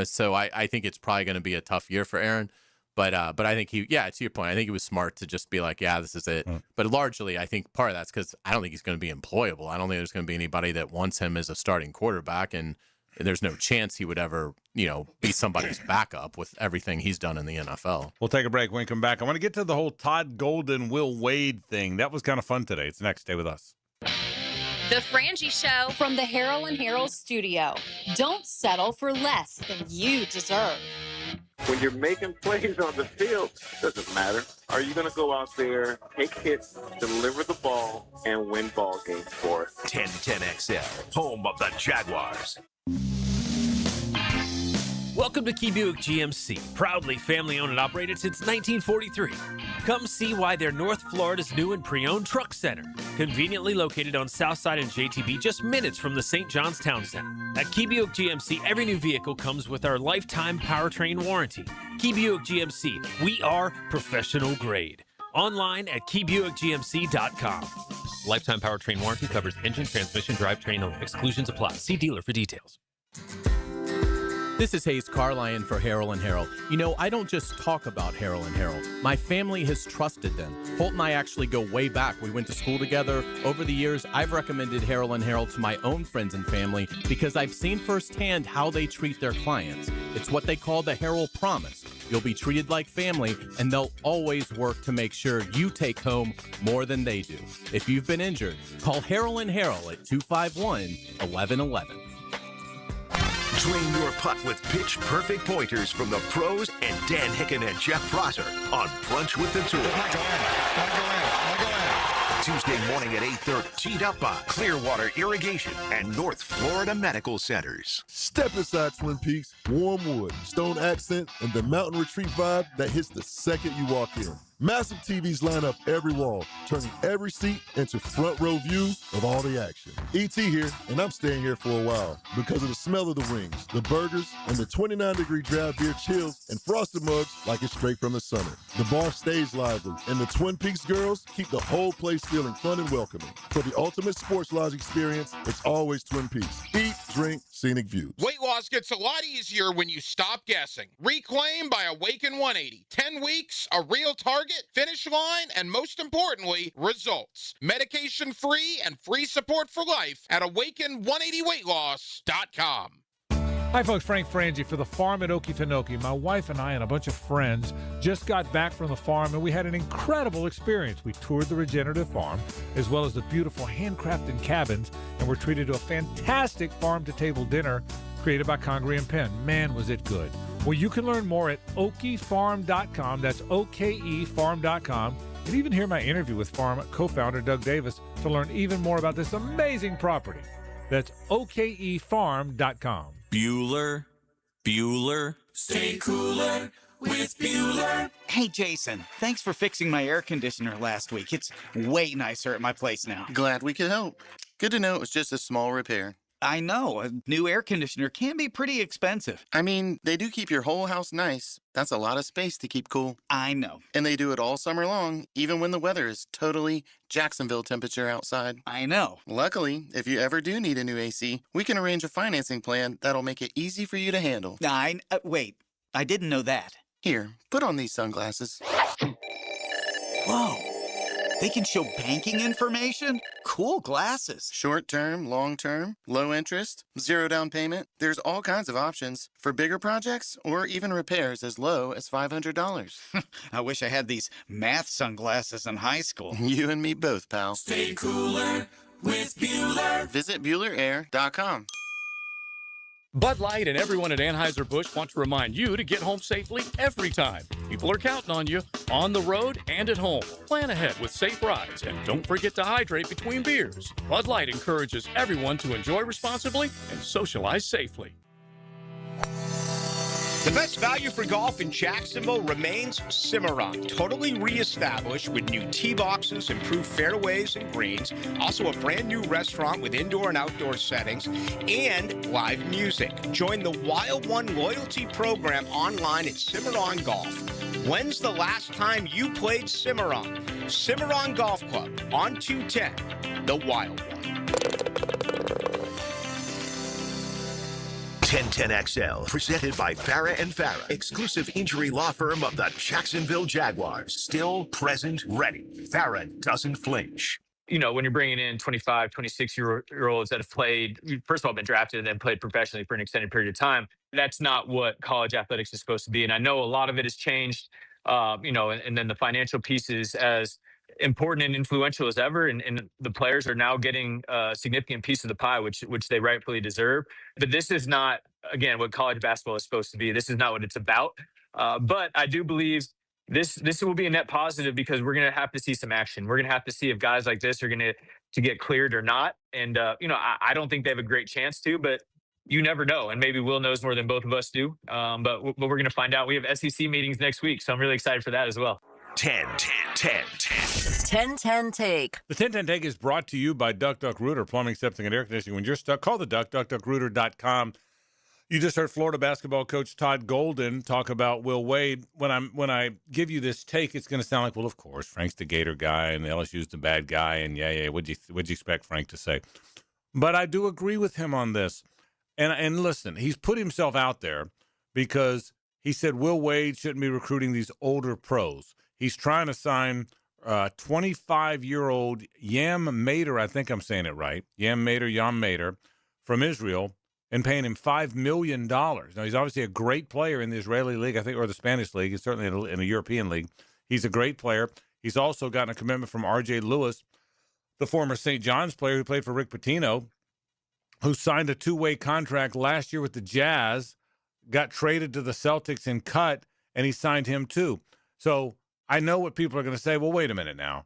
So I think it's probably going to be a tough year for Aaron. But I think to your point, I think he was smart to just be like, yeah, this is it. But largely, I think part of that's because I don't think he's going to be employable. I don't think there's going to be anybody that wants him as a starting quarterback, and there's no chance he would ever, be somebody's backup with everything he's done in the NFL. We'll take a break. When we come back, I want to get to the whole Todd Golden, Will Wade thing. That was kind of fun today. It's next. Stay with us. The Frangie Show from the Harold and Harold studio. Don't settle for less than you deserve. When you're making plays on the field, doesn't matter. Are you going to go out there, take hits, deliver the ball, and win ball games for it? 1010XL, home of the Jaguars. Welcome to Key Buick GMC, proudly family-owned and operated since 1943. Come see why they're North Florida's new and pre-owned truck center, conveniently located on Southside and JTB, just minutes from the St. John's Town Center. At Key Buick GMC, every new vehicle comes with our lifetime powertrain warranty. Key Buick GMC, we are professional grade. Online at keybuickgmc.com. Lifetime powertrain warranty covers engine, transmission, drivetrain only. Exclusions apply. See dealer for details. This is Hayes Carlyon for Harold and Harold. I don't just talk about Harold and Harold. My family has trusted them. Holt and I actually go way back. We went to school together. Over the years, I've recommended Harold and Harold to my own friends and family because I've seen firsthand how they treat their clients. It's what they call the Harold Promise. You'll be treated like family, and they'll always work to make sure you take home more than they do. If you've been injured, call Harold and Harold at 251-1111. Train your putt with pitch-perfect pointers from the pros and Dan Hicken and Jeff Prosser on Brunch with the Tour. Tuesday morning at 8:30, teed up by Clearwater Irrigation and North Florida Medical Centers. Step inside Twin Peaks, warm wood, stone accent, and the mountain retreat vibe that hits the second you walk in. Massive TVs line up every wall, turning every seat into front row views of all the action. ET here, and I'm staying here for a while because of the smell of the wings, the burgers, and the 29-degree draft beer chills and frosted mugs like it's straight from the summer. The bar stays lively, and the Twin Peaks girls keep the whole place feeling fun and welcoming. For the ultimate sports lodge experience, it's always Twin Peaks. Eat, drink, scenic views. Weight loss gets a lot easier when you stop guessing. Reclaim by Awaken 180. 10 weeks, a real target, finish line, and most importantly, results. Medication-free and free support for life at Awaken180weightloss.com. Hi, folks. Frank Frangie for the farm at Okefenokee. My wife and I and a bunch of friends just got back from the farm, and we had an incredible experience. We toured the regenerative farm, as well as the beautiful handcrafted cabins, and were treated to a fantastic farm-to-table dinner created by Congreve and Penn. Man, was it good. Well, you can learn more at okefarm.com. That's okefarm.com. And even hear my interview with farm co-founder Doug Davis to learn even more about this amazing property. That's okefarm.com. Bueller. Stay cooler with Bueller. Hey, Jason, thanks for fixing my air conditioner last week. It's way nicer at my place now. Glad we could help. Good to know it was just a small repair. I know. A new air conditioner can be pretty expensive. I mean, they do keep your whole house nice. That's a lot of space to keep cool. I know. And they do it all summer long, even when the weather is totally Jacksonville temperature outside. I know. Luckily, if you ever do need a new AC, we can arrange a financing plan that'll make it easy for you to handle. Wait, I didn't know that. Here, put on these sunglasses. Whoa. They can show banking information? Cool glasses. Short term, long term, low interest, 0 down payment. There's all kinds of options for bigger projects or even repairs as low as $500. I wish I had these math sunglasses in high school. You and me both, pal. Stay cooler with Bueller. Visit BuellerAir.com. Bud Light and everyone at Anheuser-Busch want to remind you to get home safely every time. People are counting on you, on the road and at home. Plan ahead with safe rides, and don't forget to hydrate between beers. Bud Light encourages everyone to enjoy responsibly and socialize safely. The best value for golf in Jacksonville remains Cimarron. Totally reestablished with new tee boxes, improved fairways and greens, also a brand new restaurant with indoor and outdoor settings, and live music. Join the Wild One loyalty program online at Cimarron Golf. When's the last time you played Cimarron? Cimarron Golf Club on 210, the Wild One. 1010XL, presented by Farah and Farah, exclusive injury law firm of the Jacksonville Jaguars. Still present, ready. Farah doesn't flinch. You know, when you're bringing in 25, 26-year-olds that have played, first of all, been drafted and then played professionally for an extended period of time, that's not what college athletics is supposed to be. And I know a lot of it has changed, and then the financial piece is as important and influential as ever, and the players are now getting a significant piece of the pie, which they rightfully deserve. But this is not, again, what college basketball is supposed to be. This is not what it's about. But I do believe this will be a net positive, because we're going to have to see some action. We're going to have to see if guys like this are going to get cleared or not. And I don't think they have a great chance to, but you never know. And maybe Will knows more than both of us do. But we're going to find out. We have SEC meetings next week, so I'm really excited for that as well. 1010 Take. The 1010 Take is brought to you by Duck Duck Rooter, plumbing, septic, and air conditioning. When you're stuck, call the Duck, duckduckrooter.com. You just heard Florida basketball coach Todd Golden talk about Will Wade. When I give you this take, it's going to sound like, well, of course, Frank's the Gator guy and LSU's the bad guy, and yeah, what'd you expect Frank to say? But I do agree with him on this. And listen, he's put himself out there because he said Will Wade shouldn't be recruiting these older pros. He's trying to sign 25-year-old Yam Mater, I think I'm saying it right, Yam Mater from Israel, and paying him $5 million. Now, he's obviously a great player in the Israeli league, I think, or the Spanish league. He's certainly in a European league. He's a great player. He's also gotten a commitment from R.J. Lewis, the former St. John's player who played for Rick Pitino, who signed a 2-way contract last year with the Jazz, got traded to the Celtics and cut, and he signed him too. So I know what people are going to say. Well, wait a minute now.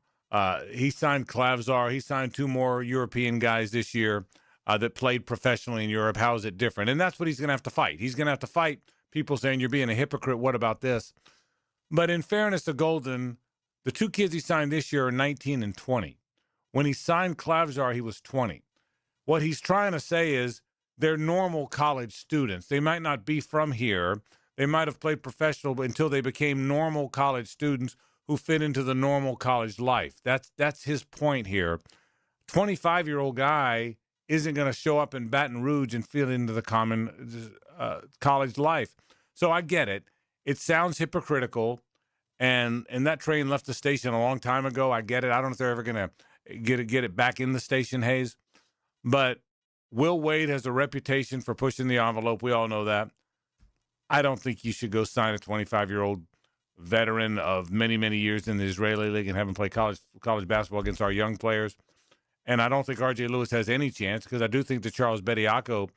He signed Klavzar. He signed 2 more European guys this year that played professionally in Europe. How is it different? And that's what he's going to have to fight. He's going to have to fight people saying you're being a hypocrite. What about this? But in fairness to Golden, the 2 kids he signed this year are 19 and 20. When he signed Klavzar, he was 20. What he's trying to say is they're normal college students. They might not be from here. They might have played professional until they became normal college students who fit into the normal college life. That's his point here. 25-year-old guy isn't going to show up in Baton Rouge and fit into the common college life. So I get it. It sounds hypocritical, and that train left the station a long time ago. I get it. I don't know if they're ever going to get it back in the station, Hayes. But Will Wade has a reputation for pushing the envelope. We all know that. I don't think you should go sign a 25-year-old veteran of many, many years in the Israeli league and have him play college basketball against our young players. And I don't think R.J. Lewis has any chance, because I do think the Charles Bediako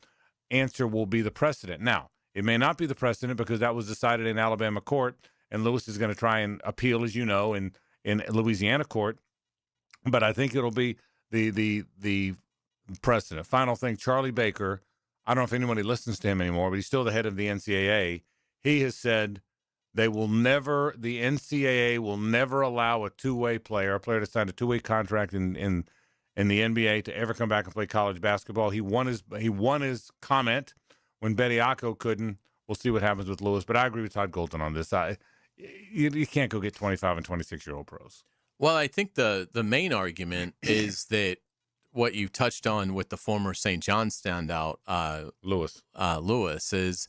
answer will be the precedent. Now, it may not be the precedent because that was decided in Alabama court, and Lewis is going to try and appeal, as you know, in Louisiana court. But I think it'll be the precedent. Final thing, Charlie Baker, I don't know if anybody listens to him anymore, but he's still the head of the NCAA. He has said the NCAA will never allow a 2-way player, to sign a 2-way contract in in the NBA to ever come back and play college basketball. He won his comment when Bediako couldn't. We'll see what happens with Lewis, but I agree with Todd Golden on this. You can't go get 25 and 26-year-old pros. Well, I think the main argument is that what you touched on with the former St. John standout, Lewis, is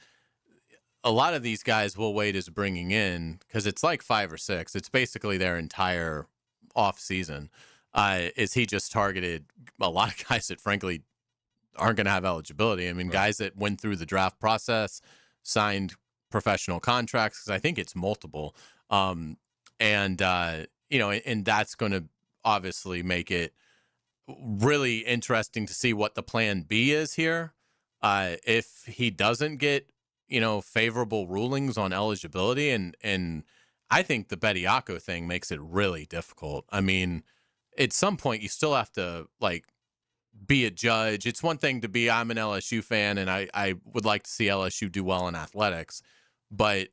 a lot of these guys Will Wade is bringing in because it's like 5 or 6. It's basically their entire off season. Is he just targeted a lot of guys that frankly aren't going to have eligibility? I mean, guys that went through the draft process, signed professional contracts, because I think it's multiple. And that's going to obviously make it really interesting to see what the plan B is here. If he doesn't get, favorable rulings on eligibility, and I think the Bediako thing makes it really difficult. I mean, at some point you still have to be a judge. It's one thing to be, I'm an LSU fan and I would like to see LSU do well in athletics, but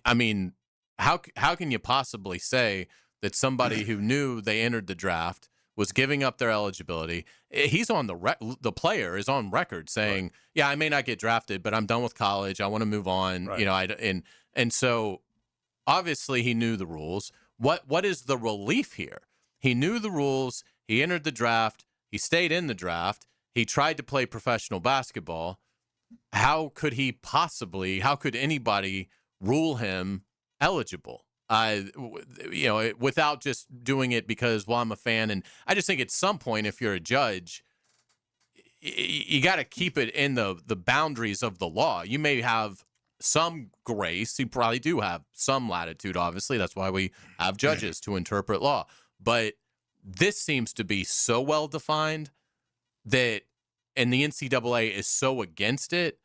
I mean, how can you possibly say that somebody who knew they entered the draft was giving up their eligibility? He's on the player is on record saying, yeah, I may not get drafted, but I'm done with college. I want to move on. Right. And so obviously he knew the rules. What is the relief here? He knew the rules. He entered the draft. He stayed in the draft. He tried to play professional basketball. How could anybody rule him eligible? Without just doing it because, well, I'm a fan. And I just think at some point, if you're a judge, you got to keep it in the boundaries of the law. You may have some grace. You probably do have some latitude, obviously. That's why we have judges to interpret law. But this seems to be so well defined and the NCAA is so against it,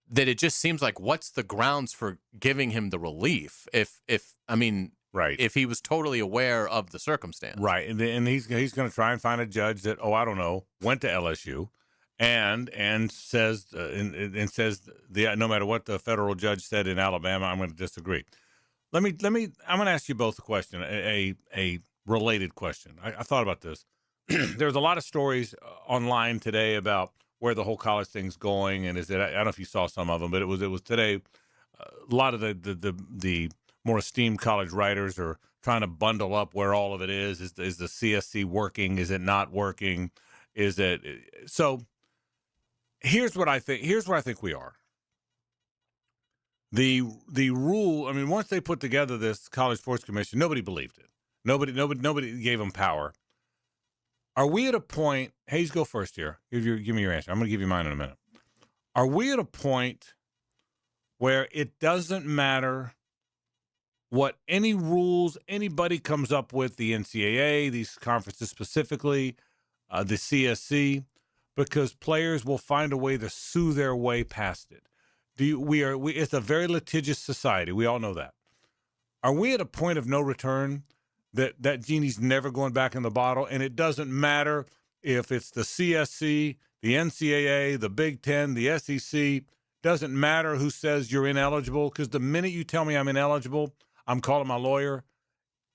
that it just seems like, what's the grounds for giving him the relief? If he was totally aware of the circumstance, right? And he's going to try and find a judge that, I don't know, went to LSU, and says no matter what the federal judge said in Alabama, I'm going to disagree. I'm going to ask you both a question, a related question. I thought about this. There's a lot of stories online today about where the whole college thing's going, and I don't know if you saw some of them, but it was today. A lot of the more esteemed college writers are trying to bundle up where all of it is. Is the CSC working? Is it not working? Is it so? Here's what I think. Here's where I think we are. The rule. I mean, once they put together this College Sports Commission, nobody believed it. Nobody gave them power. Are we at a point? Hayes, go first here. Give me your answer. I'm going to give you mine in a minute. Are we at a point where it doesn't matter what any rules anybody comes up with, the NCAA, these conferences specifically, the CSC, because players will find a way to sue their way past it? It's a very litigious society. We all know that. Are we at a point of no return? That genie's never going back in the bottle, and it doesn't matter if it's the CSC, the NCAA, the Big Ten, the SEC. Doesn't matter who says you're ineligible, because the minute you tell me I'm ineligible, I'm calling my lawyer.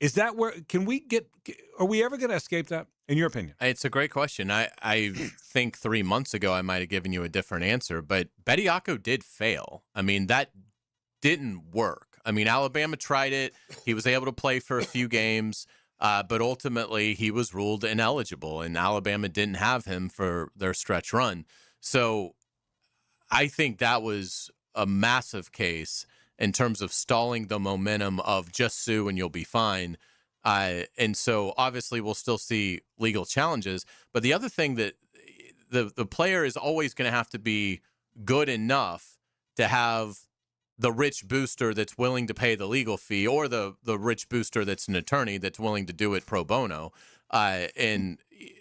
Is that where are we ever going to escape that, in your opinion? It's a great question. I think 3 months ago I might have given you a different answer, but Bediako did fail. I mean, that didn't work. I mean, Alabama tried it. He was able to play for a few games, but ultimately he was ruled ineligible, and Alabama didn't have him for their stretch run. So I think that was a massive case in terms of stalling the momentum of just sue and you'll be fine. And so obviously we'll still see legal challenges. But the other thing that the player is always going to have to be good enough to have the rich booster that's willing to pay the legal fee, or the rich booster that's an attorney that's willing to do it pro bono. And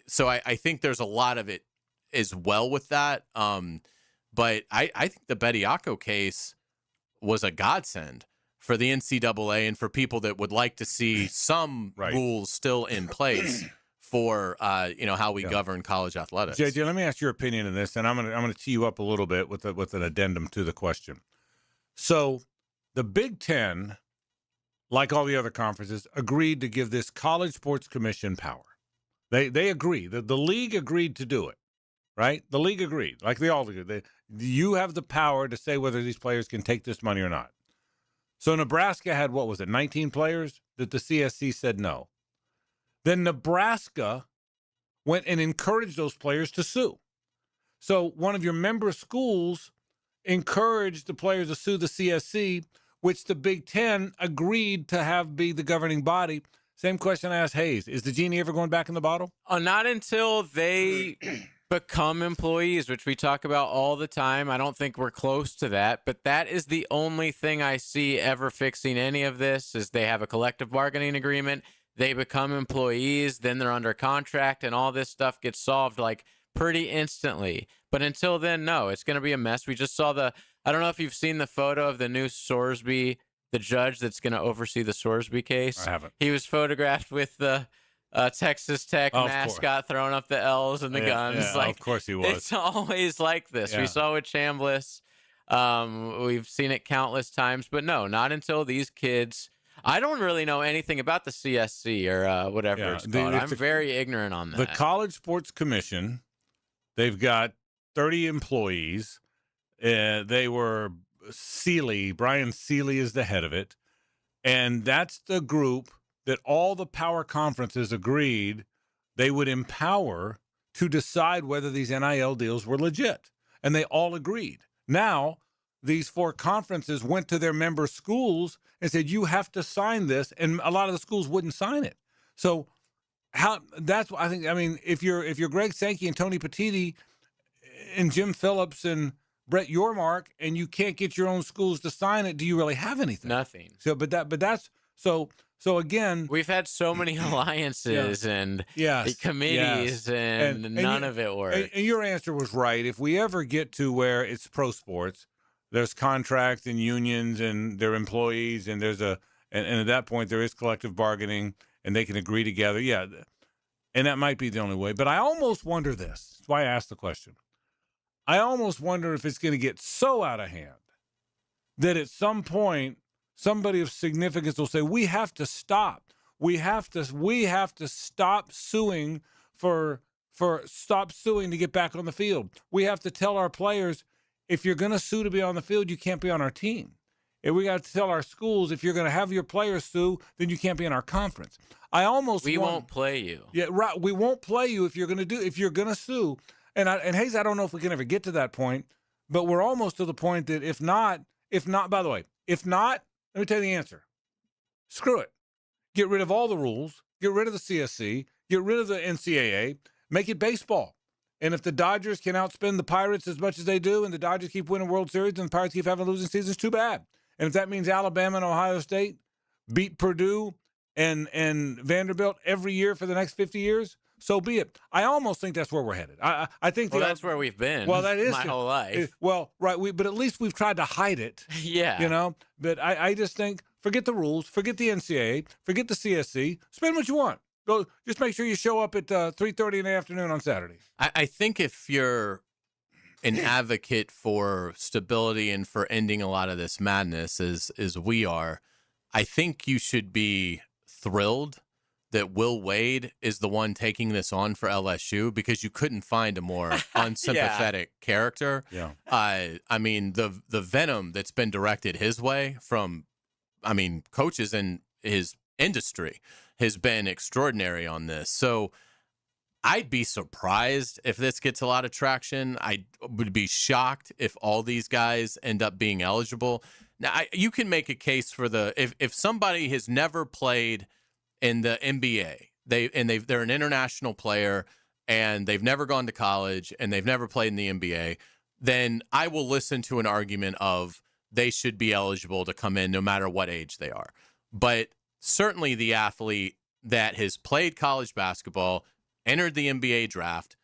so I think there's a lot of it as well with that. But I think the Bediako case was a godsend for the NCAA and for people that would like to see some rules still in place for how we govern college athletics. JJ, let me ask your opinion on this, and I'm gonna tee you up a little bit with an addendum to the question. So the Big Ten, like all the other conferences, agreed to give this College Sports Commission power. They agree. The league agreed to do it, right? The league agreed, like they all agreed. You have the power to say whether these players can take this money or not. So Nebraska had, 19 players that the CSC said no. Then Nebraska went and encouraged those players to sue. So one of your member schools encouraged the players to sue the CSC, which the Big Ten agreed to have be the governing body. Same question I asked Hayes. Is the genie ever going back in the bottle? Not until they become employees, which we talk about all the time. I don't think we're close to that, but that is the only thing I see ever fixing any of this is they have a collective bargaining agreement. They become employees, then they're under contract, and all this stuff gets solved like pretty instantly. But until then, no, it's going to be a mess. We just saw I don't know if you've seen the photo of the new Sorsby, the judge that's going to oversee the Sorsby case. I haven't. He was photographed with the Texas Tech mascot throwing up the L's and the guns. Yeah, like, of course he was. It's always like this. Yeah. We saw with Chambliss. We've seen it countless times, but no, not until these kids. I don't really know anything about the CSC or whatever it's called. I'm very ignorant on that. The College Sports Commission, they've got 30 employees. They were Brian Seeley is the head of it. And that's the group that all the power conferences agreed they would empower to decide whether these NIL deals were legit. And they all agreed. Now, these 4 conferences went to their member schools and said, you have to sign this. And a lot of the schools wouldn't sign it. So that's what I think. I mean, if you're Greg Sankey and Tony Petitti and Jim Phillips and Brett Yormark, and you can't get your own schools to sign it, do you really have anything? Nothing. So, So again, we've had so many alliances and committees, and none of it worked. And your answer was right. If we ever get to where it's pro sports, there's contracts and unions and their employees, and and at that point there is collective bargaining, and they can agree together. Yeah, and that might be the only way. But I almost wonder this. That's why I asked the question. I almost wonder if it's going to get so out of hand that at some point somebody of significance will say, we have to stop. We have to stop suing stop suing to get back on the field. We have to tell our players, if you're going to sue to be on the field, you can't be on our team. And we got to tell our schools, if you're going to have your players sue, then you can't be in our conference. We won't play you. Yeah, right. We won't play you if you're going to sue. And Hayes, I don't know if we can ever get to that point, but we're almost to the point that if not, by the way, let me tell you the answer. Screw it. Get rid of all the rules. Get rid of the CSC. Get rid of the NCAA. Make it baseball. And if the Dodgers can outspend the Pirates as much as they do, and the Dodgers keep winning World Series and the Pirates keep having losing seasons, too bad. And if that means Alabama and Ohio State beat Purdue and Vanderbilt every year for the next 50 years, so be it. I almost think that's where we're headed. I think that's where we've been. Well, that is my whole life. Right. But at least we've tried to hide it. Yeah. But I just think forget the rules, forget the NCAA, forget the CSC. Spend what you want. Go. Just make sure you show up at 3:30 in the afternoon on Saturday. I think if you're an advocate for stability and for ending a lot of this madness, as we are, I think you should be thrilled that Will Wade is the one taking this on for LSU, because you couldn't find a more unsympathetic character. Yeah. I mean, the venom that's been directed his way from, coaches in his industry has been extraordinary on this. So I'd be surprised if this gets a lot of traction. I would be shocked if all these guys end up being eligible. Now, you can make a case for if somebody has never played in the NBA, they're an international player and they've never gone to college and they've never played in the NBA, then I will listen to an argument of they should be eligible to come in no matter what age they are. But certainly the athlete that has played college basketball, entered the NBA draft,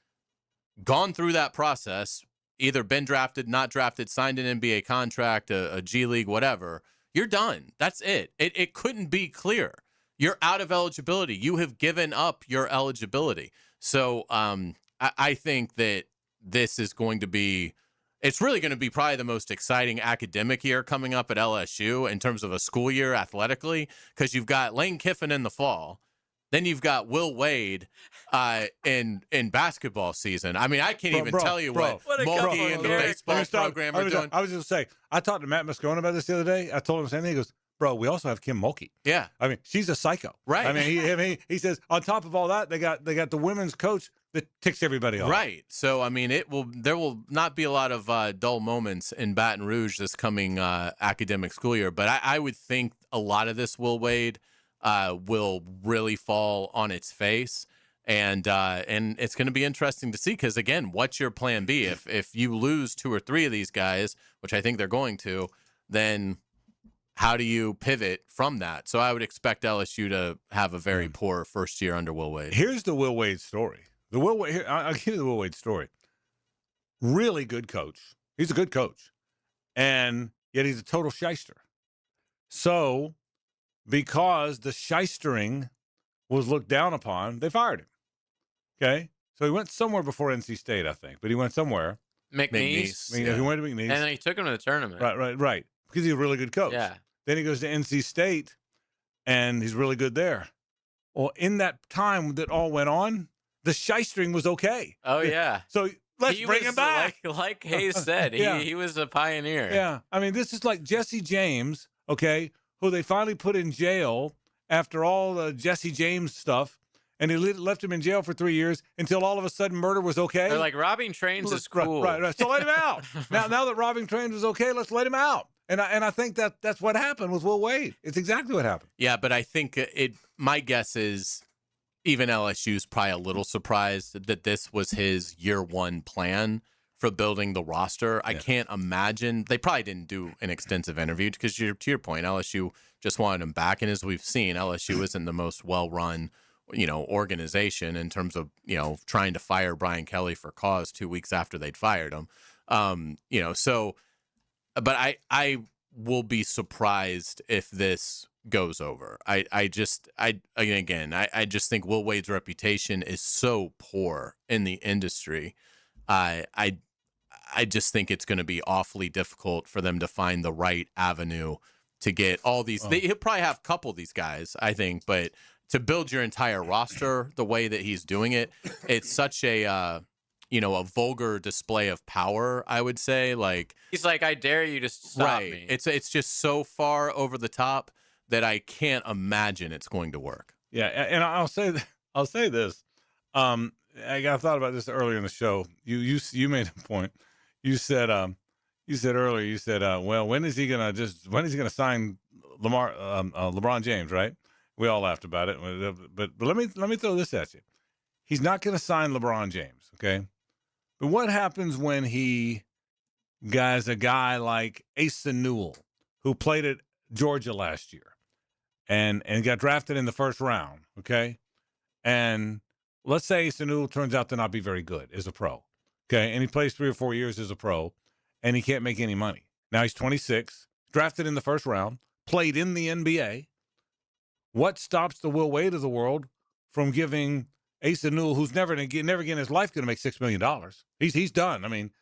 gone through that process, either been drafted, not drafted, signed an NBA contract, a G League, whatever, you're done. That's it. It couldn't be clearer. You're out of eligibility. You have given up your eligibility. So I think that this is going to be, it's really going to be probably the most exciting academic year coming up at LSU in terms of a school year athletically, because you've got Lane Kiffin in the fall, Then you've got Will Wade in basketball season. I mean, I can't even tell you what Mulkey and the baseball program are doing. I was just going to say, I talked to Matt Moscone about this the other day. I told him the same thing. He goes, bro, we also have Kim Mulkey. Yeah. I mean, she's a psycho. Right. I mean, he says, on top of all that, they got the women's coach that ticks everybody off. Right. So, I mean, there will not be a lot of dull moments in Baton Rouge this coming academic school year. But I would think a lot of this Will Wade will really fall on its face. And it's going to be interesting to see because, again, what's your plan B? If you lose 2 or 3 of these guys, which I think they're going to, then how do you pivot from that? So I would expect LSU to have a very poor first year under Will Wade. Here's the Will Wade story. I'll give you the Will Wade story. Really good coach. He's a good coach. And yet he's a total shyster. So because the shystering was looked down upon, they fired him. Okay? So he went somewhere before NC State, I think. But he went somewhere. McNeese. He went to McNeese. And then he took him to the tournament. Right. Because he's a really good coach. Yeah. Then he goes to NC State, and he's really good there. Well, in that time that all went on, the shystering was okay. Oh, yeah. So let's bring him back. Like Hayes said, he was a pioneer. Yeah. I mean, this is like Jesse James, okay, who they finally put in jail after all the Jesse James stuff, and he left him in jail for 3 years until all of a sudden murder was okay. They're like, robbing trains is cool. Right. So let him out. Now that robbing trains is okay, let's let him out. And I think that's what happened with Will Wade. It's exactly what happened. Yeah, but I think my guess is even LSU's probably a little surprised that this was his year one plan for building the roster. I can't imagine. They probably didn't do an extensive interview because to your point, LSU just wanted him back. And as we've seen, LSU isn't the most well-run, organization in terms of, trying to fire Brian Kelly for cause 2 weeks after they'd fired him. But I will be surprised if this goes over. I just think Will Wade's reputation is so poor in the industry. I just think it's going to be awfully difficult for them to find the right avenue to get all these. He'll probably have a couple of these guys, I think, but to build your entire roster the way that he's doing it, it's such a vulgar display of power, I would say. Like he's like, I dare you to stop me. It's just so far over the top that I can't imagine it's going to work. Yeah, and I'll say this. I thought about this earlier in the show. You made a point. You said earlier. Well, when is he gonna sign LeBron James? Right? We all laughed about it. But let me throw this at you. He's not going to sign LeBron James. Okay. But what happens when he guys a guy like Asa Newell, who played at Georgia last year and got drafted in the first round, okay? And let's say Asa Newell turns out to not be very good as a pro, okay? And he plays 3 or 4 years as a pro, and he can't make any money. Now he's 26, drafted in the first round, played in the NBA. What stops the Will Wade of the world from giving Asa Newell, who's never again in his life going to make $6 million. He's done. I mean,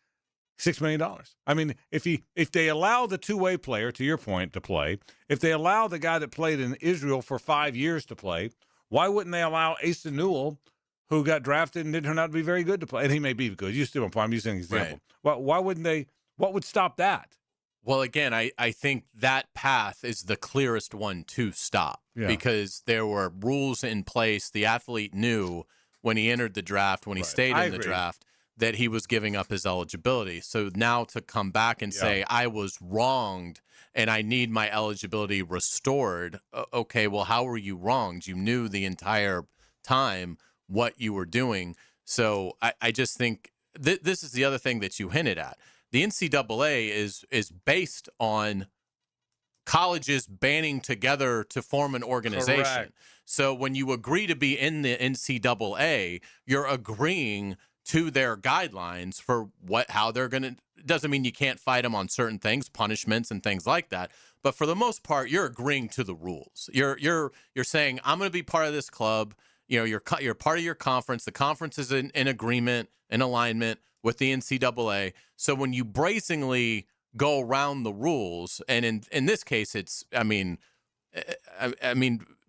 $6 million. I mean, if they allow the two-way player, to your point, to play, if they allow the guy that played in Israel for 5 years to play, why wouldn't they allow Asa Newell, who got drafted and didn't turn out to be very good to play? And he may be good. You still don't. I'm using an example. Right. Why wouldn't they? What would stop that? Well, again, I think that path is the clearest one to stop because there were rules in place. The athlete knew when he entered the draft, when he stayed in the draft, that he was giving up his eligibility. So now to come back and say, I was wronged and I need my eligibility restored. Okay, well, how were you wronged? You knew the entire time what you were doing. So I just think this is the other thing that you hinted at. The NCAA is based on colleges banding together to form an organization. Correct. So when you agree to be in the NCAA, you're agreeing to their guidelines for how they're going to. Doesn't mean you can't fight them on certain things, punishments and things like that. But for the most part, you're agreeing to the rules. You're saying, I'm going to be part of this club. You're part of your conference. The conference is in agreement, in alignment with the NCAA. So when you brazenly go around the rules, and in this case, it's, I mean,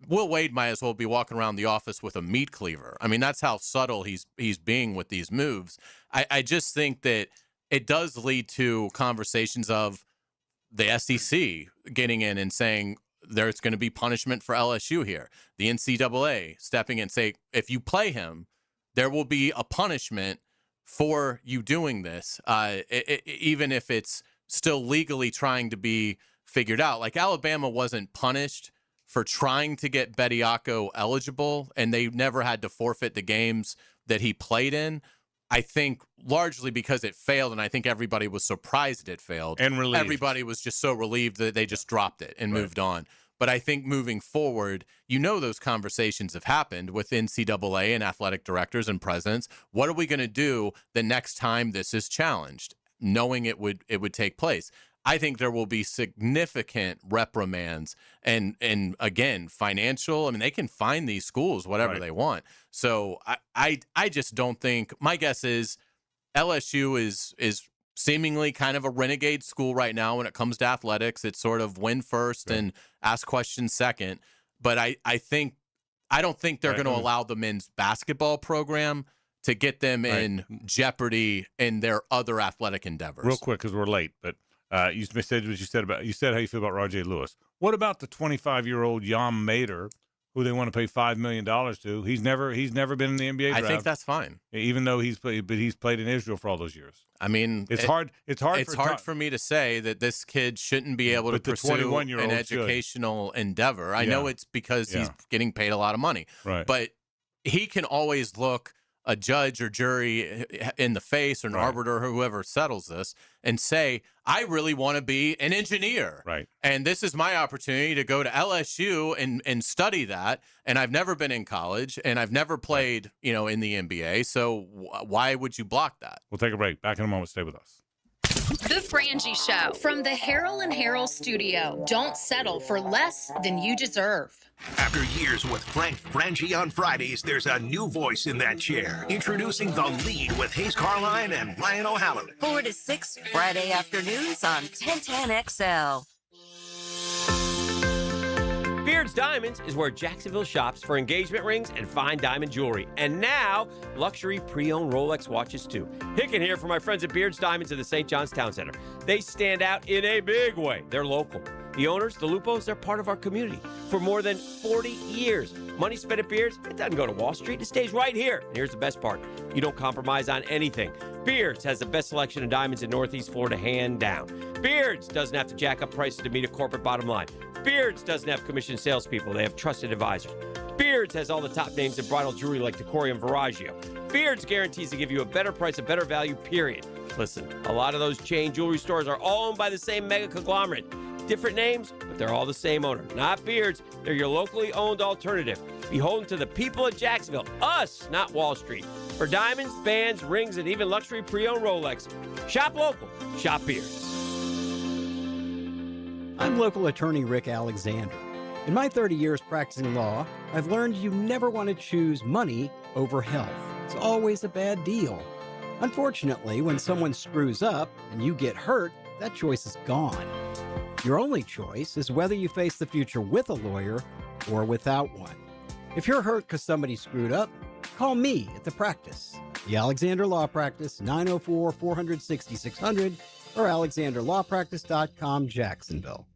Will Wade might as well be walking around the office with a meat cleaver. I mean, that's how subtle he's being with these moves. I just think that it does lead to conversations of the SEC getting in and saying there's going to be punishment for LSU here. The NCAA stepping in and say, if you play him, there will be a punishment for you doing this, even if it's still legally trying to be figured out. Like Alabama wasn't punished for trying to get Bediako eligible, and they never had to forfeit the games that he played in. I think largely because it failed, and I think everybody was surprised it failed. And relieved. Everybody was just so relieved that they just dropped it and moved on. But I think moving forward, those conversations have happened with NCAA and athletic directors and presidents. What are we going to do the next time this is challenged, knowing it would take place? I think there will be significant reprimands and again, financial. I mean, they can fine these schools whatever they want. So I just don't think, my guess is LSU is seemingly kind of a renegade school right now when it comes to athletics. It's sort of win first and ask questions second. But I don't think they're going to allow the men's basketball program to get them in jeopardy in their other athletic endeavors. Real quick, because we're late, but you said how you feel about Rajay Lewis. What about the 25-year-old Yam Mater, who they want to pay $5 million to? He's never been in the NBA draft. I think that's fine, even though he's played in Israel for all those years. I mean, it's hard for me to say that this kid shouldn't be able to pursue an educational endeavor. I know it's because he's getting paid a lot of money, but he can always look a judge or jury in the face, or an arbiter, or whoever settles this, and say, I really want to be an engineer. And this is my opportunity to go to LSU and study that. And I've never been in college, and I've never played, in the NBA. So why would you block that? We'll take a break. Back in a moment. Stay with us. The Frangie Show from the Harrell and Harrell studio. Don't settle for less than you deserve. After years with Frangie on Fridays, there's a new voice in that chair. Introducing The Lead with Hayes Carline and Ryan O'Halloran. 4 to 6 Friday afternoons on 1010XL. Beard's Diamonds is where Jacksonville shops for engagement rings and fine diamond jewelry. And now, luxury pre-owned Rolex watches too. Hicken here for my friends at Beard's Diamonds at the St. John's Town Center. They stand out in a big way. They're local. The owners, the Lupos, they're part of our community for more than 40 years. Money spent at Beard's, it doesn't go to Wall Street. It stays right here. And here's the best part. You don't compromise on anything. Beard's has the best selection of diamonds in Northeast Florida, hand down. Beard's doesn't have to jack up prices to meet a corporate bottom line. Beard's doesn't have commissioned salespeople. They have trusted advisors. Beard's has all the top names in bridal jewelry like Decoria and Verragio. Beard's guarantees to give you a better price, a better value, period. Listen, a lot of those chain jewelry stores are all owned by the same mega conglomerate. Different names, but they're all the same owner. Not Beard's. They're your locally owned alternative. Beholden to the people of Jacksonville. Us, not Wall Street. For diamonds, bands, rings, and even luxury pre-owned Rolex. Shop local. Shop Beard's. I'm local attorney Rick Alexander. In my 30 years practicing law, I've learned you never want to choose money over health. It's always a bad deal. Unfortunately, when someone screws up and you get hurt, that choice is gone. Your only choice is whether you face the future with a lawyer or without one. If you're hurt because somebody screwed up, call me at the practice. The Alexander Law Practice, 904-460-600 or alexanderlawpractice.com, Jacksonville.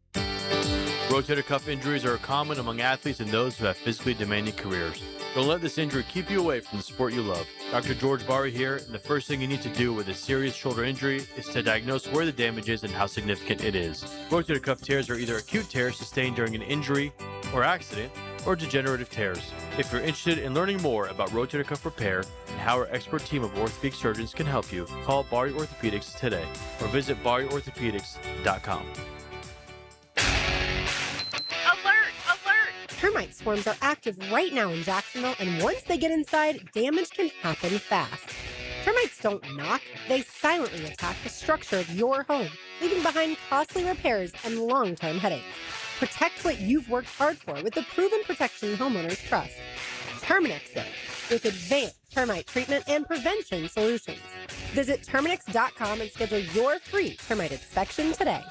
Rotator cuff injuries are common among athletes and those who have physically demanding careers. Don't let this injury keep you away from the sport you love. Dr. George Barry here, and the first thing you need to do with a serious shoulder injury is to diagnose where the damage is and how significant it is. Rotator cuff tears are either acute tears sustained during an injury or accident, or degenerative tears. If you're interested in learning more about rotator cuff repair and how our expert team of orthopedic surgeons can help you, call Barry Orthopedics today or visit barryorthopedics.com. Termite swarms are active right now in Jacksonville, and once they get inside, damage can happen fast. Termites don't knock, they silently attack the structure of your home, leaving behind costly repairs and long-term headaches. Protect what you've worked hard for with the proven protection homeowners trust. Terminix it with advanced termite treatment and prevention solutions. Visit Terminix.com and schedule your free termite inspection today.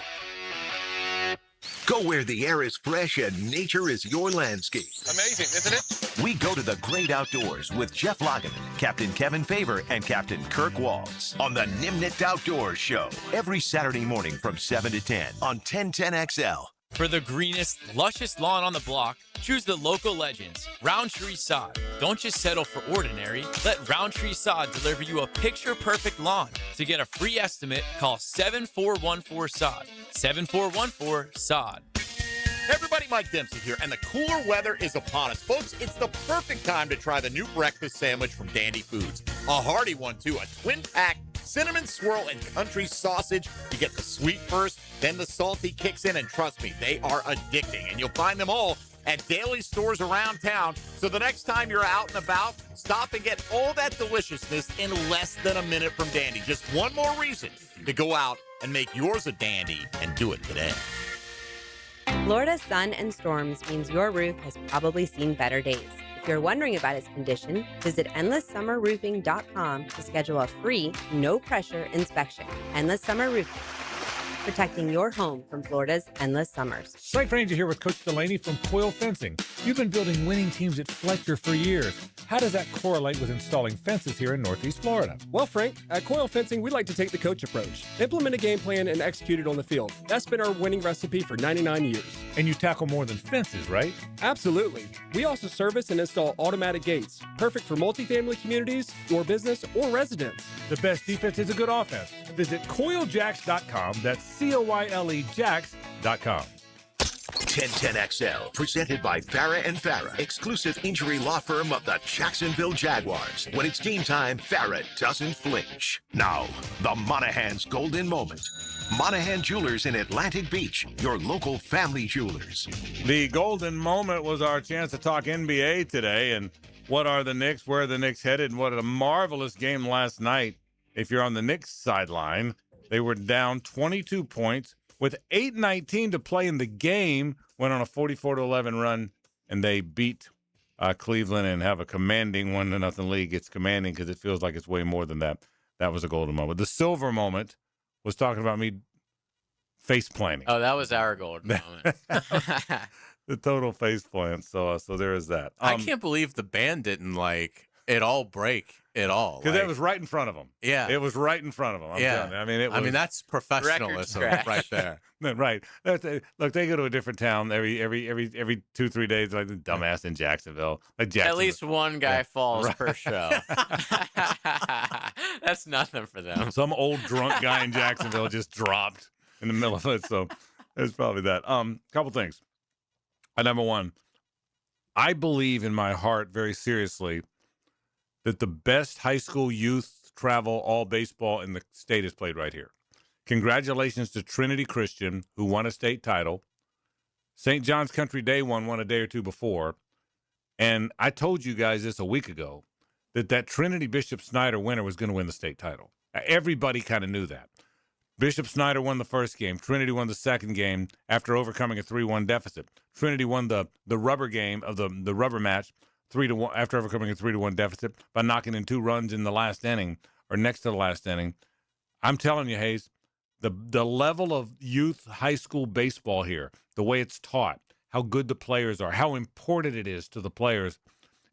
Go where the air is fresh and nature is your landscape. Amazing, isn't it? We go to the great outdoors with Jeff Logan, Captain Kevin Favor, and Captain Kirk Waltz on the Nimnit Outdoors Show every Saturday morning from 7 to 10 on 1010XL. For the greenest, luscious lawn on the block, choose the local legends, Roundtree Sod. Don't just settle for ordinary. Let Roundtree Sod deliver you a picture-perfect lawn. To get a free estimate, call 7414-SOD. 7414-SOD. Everybody, Mike Dempsey here, and the cooler weather is upon us. Folks, it's the perfect time to try the new breakfast sandwich from Dandy Foods. A hearty one, too. A twin-pack cinnamon swirl and country sausage. You get the sweet first, then the salty kicks in, and trust me, they are addicting. And you'll find them all at daily stores around town. So the next time you're out and about, stop and get all that deliciousness in less than a minute from Dandy. Just one more reason to go out and make yours a dandy, and do it today. Florida's sun and storms means your roof has probably seen better days. If you're wondering about its condition, visit EndlessSummerRoofing.com to schedule a free, no-pressure inspection. Endless Summer Roofing, protecting your home from Florida's endless summers. Frank Frangie here with Coach Delaney from Coil Fencing. You've been building winning teams at Fletcher for years. How does that correlate with installing fences here in Northeast Florida? Well, Frank, at Coil Fencing, we like to take the coach approach. Implement a game plan and execute it on the field. That's been our winning recipe for 99 years. And you tackle more than fences, right? Absolutely. We also service and install automatic gates, perfect for multifamily communities, your business, or residents. The best defense is a good offense. Visit CoilJacks.com. That's COYLE Jacks.com. 1010XL, presented by Farah and Farah, exclusive injury law firm of the Jacksonville Jaguars. When it's game time, Farah doesn't flinch. Now, the Monahan's golden moment. Monahan Jewelers in Atlantic Beach, your local family jewelers. The golden moment was our chance to talk NBA today, and what are the Knicks, where are the Knicks headed, and what a marvelous game last night. If you're on the Knicks sideline, they were down 22 points. With 8:19 to play in the game, went on a 44-11 run, and they beat Cleveland and have a commanding 1-0 lead. It's commanding because it feels like it's way more than that. That was a golden moment. The silver moment was talking about me face planting. Oh, that was our golden moment. The total face plant. So there is that. I can't believe the band didn't it all break at all. Because it was right in front of them. Yeah. it was right in front of them. I'm telling you. I mean, that's professionalism right there. Right. Look, they go to a different town every 2-3 days, like the dumbass in Jacksonville. At least one guy falls per show. That's nothing for them. Some old drunk guy in Jacksonville just dropped in the middle of it. So it's probably that. Couple things. Number one, I believe in my heart very seriously that the best high school youth travel all baseball in the state is played right here. Congratulations to Trinity Christian, who won a state title. St. John's Country Day won a day or two before. And I told you guys this a week ago, that Trinity Bishop Snyder winner was going to win the state title. Everybody kind of knew that. Bishop Snyder won the first game. Trinity won the second game after overcoming a 3-1 deficit. Trinity won the rubber game of the rubber match 3-1 after overcoming a 3-1 deficit by knocking in 2 runs in the last inning or next to the last inning. I'm telling you, Hayes, the level of youth high school baseball here, the way it's taught, how good the players are, how important it is to the players,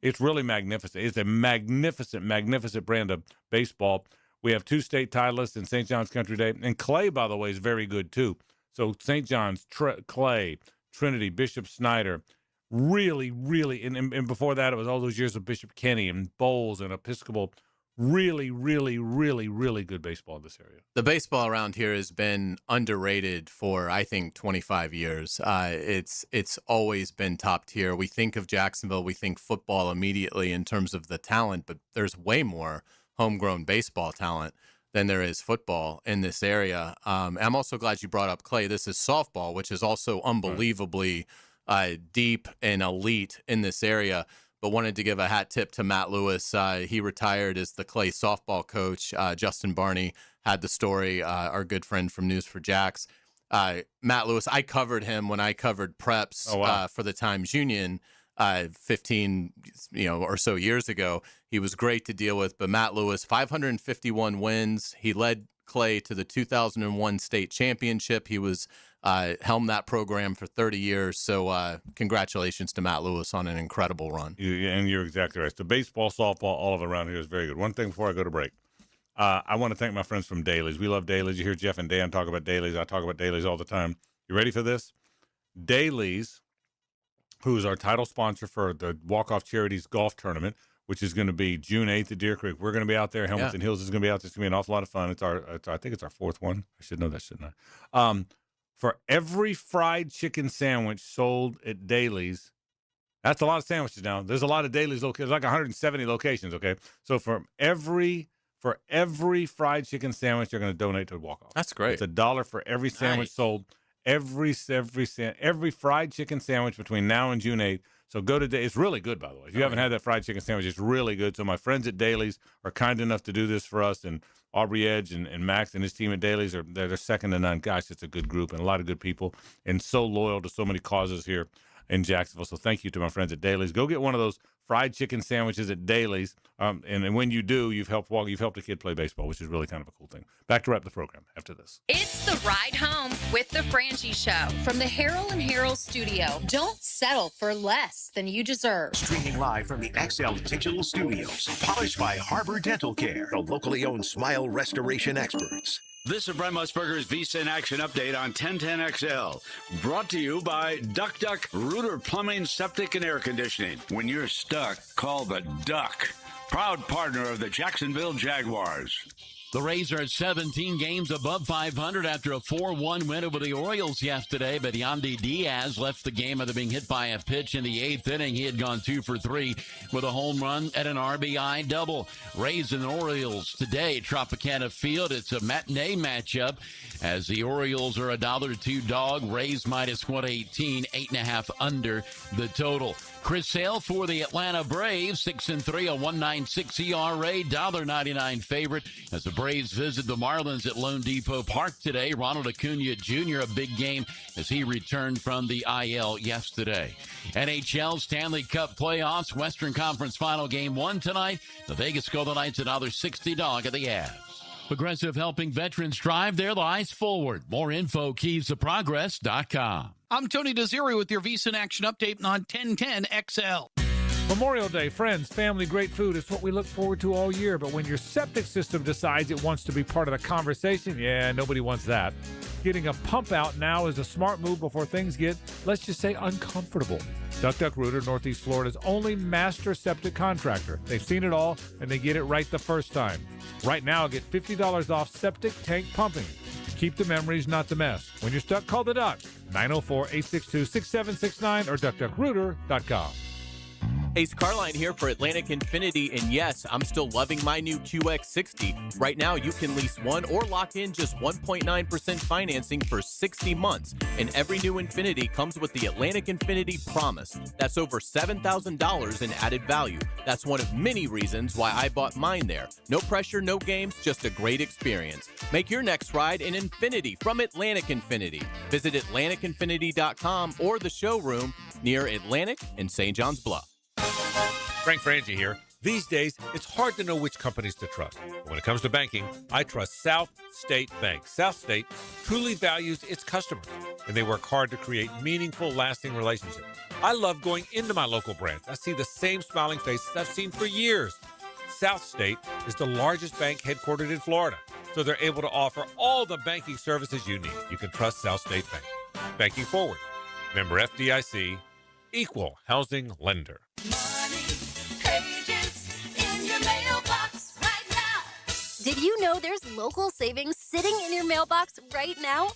it's really magnificent. It's a magnificent, magnificent brand of baseball. We have 2 state titleists in St. John's Country Day. And Clay, by the way, is very good, too. So St. John's, Clay, Trinity, Bishop Snyder, really, really, and before that, it was all those years of Bishop Kenny and Bowles and Episcopal. Really, really, really, really good baseball in this area. The baseball around here has been underrated for, I think, 25 years. It's always been top tier. We think of Jacksonville, we think football immediately in terms of the talent, but there's way more homegrown baseball talent than there is football in this area. I'm also glad you brought up Clay. This is softball, which is also unbelievably deep and elite in this area. But wanted to give a hat tip to Matt Lewis. He retired as the Clay softball coach. Justin Barney had the story, our good friend from News for Jacks. Matt Lewis, I covered him when I covered preps for the Times-Union 15, or so years ago. He was great to deal with. But Matt Lewis, 551 wins. He led Clay to the 2001 state championship. He was helmed that program for 30 years. So congratulations to Matt Lewis on an incredible run. And you're exactly right. So baseball, softball, all of it around here is very good. One thing before I go to break. I want to thank my friends from Dailies. We love Dailies. You hear Jeff and Dan talk about Dailies. I talk about Dailies all the time. You ready for this? Dailies, who is our title sponsor for the Walk-Off Charities Golf Tournament, which is going to be June 8th at Deer Creek. We're going to be out there. Hamilton Hills is going to be out there. It's going to be an awful lot of fun. I think it's our fourth one. I should know that, shouldn't I? For every fried chicken sandwich sold at Dailies, that's a lot of sandwiches now. There's a lot of Dailies locations, like 170 locations, okay? So for every fried chicken sandwich, you're going to donate to Walk-Off. That's great. It's $1 for every sandwich sold. Every fried chicken sandwich between now and June 8th. So go to it's really good, by the way. If you haven't had that fried chicken sandwich, it's really good. So my friends at Dailies are kind enough to do this for us, and Aubrey Edge and Max and his team at Dailies they're second to none. Gosh, it's a good group and a lot of good people, and so loyal to so many causes here in Jacksonville. So thank you to my friends at Dailies. Go get one of those fried chicken sandwiches at Dailies, and when you do, you've helped a kid play baseball, which is really kind of a cool thing. Back to wrap the program after this. It's the ride home with the Frangie Show from the Harold and Harold studio. Don't settle for less than you deserve. Streaming live from the XL Digital Studios. Polished by Harbor Dental Care, the locally owned smile restoration experts. This is Brent Musburger's Visa in Action update on 1010XL. Brought to you by Duck Rooter Plumbing, Septic, and Air Conditioning. When you're stuck, call the Duck. Proud partner of the Jacksonville Jaguars. The Rays are at 17 games above 500 after a 4-1 win over the Orioles yesterday, but Yandy Diaz left the game after being hit by a pitch in the 8th inning. He had gone 2 for 3 with a home run and an RBI double. Rays and Orioles today, Tropicana Field. It's a matinee matchup as the Orioles are $1-2 dog. Rays minus 118, 8.5 under the total. Chris Sale for the Atlanta Braves, 6-3, a 1.96 ERA, $1.99 favorite as the Braves visit the Marlins at Lone Depot Park today. Ronald Acuna Jr., a big game as he returned from the IL yesterday. NHL Stanley Cup playoffs, Western Conference Final Game 1 tonight. The Vegas Golden Knights $1.60 dog at the Avs. Progressive helping veterans drive their lives forward. More info, keysofprogress.com. I'm Tony Desiri with your Visa in Action update on 1010XL. Memorial Day, friends, family, great food is what we look forward to all year. But when your septic system decides it wants to be part of the conversation, nobody wants that. Getting a pump out now is a smart move before things get, let's just say, uncomfortable. Duck Rooter, Northeast Florida's only master septic contractor. They've seen it all, and they get it right the first time. Right now, get $50 off septic tank pumping. Keep the memories, not the mess. When you're stuck, call the Duck. 904-862-6769 or duckrooter.com. Ace Carline here for Atlantic Infiniti, and yes, I'm still loving my new QX60. Right now, you can lease one or lock in just 1.9% financing for 60 months, and every new Infiniti comes with the Atlantic Infiniti Promise. That's over $7,000 in added value. That's one of many reasons why I bought mine there. No pressure, no games, just a great experience. Make your next ride an Infiniti from Atlantic Infiniti. Visit AtlanticInfiniti.com or the showroom near Atlantic and St. John's Bluff. Frank Frangie here. These days, it's hard to know which companies to trust. But when it comes to banking, I trust South State Bank. South State truly values its customers, and they work hard to create meaningful, lasting relationships. I love going into my local branch. I see the same smiling faces I've seen for years. South State is the largest bank headquartered in Florida, so they're able to offer all the banking services you need. You can trust South State Bank. Banking forward. Member FDIC, equal housing lender. Did you know there's local savings sitting in your mailbox right now?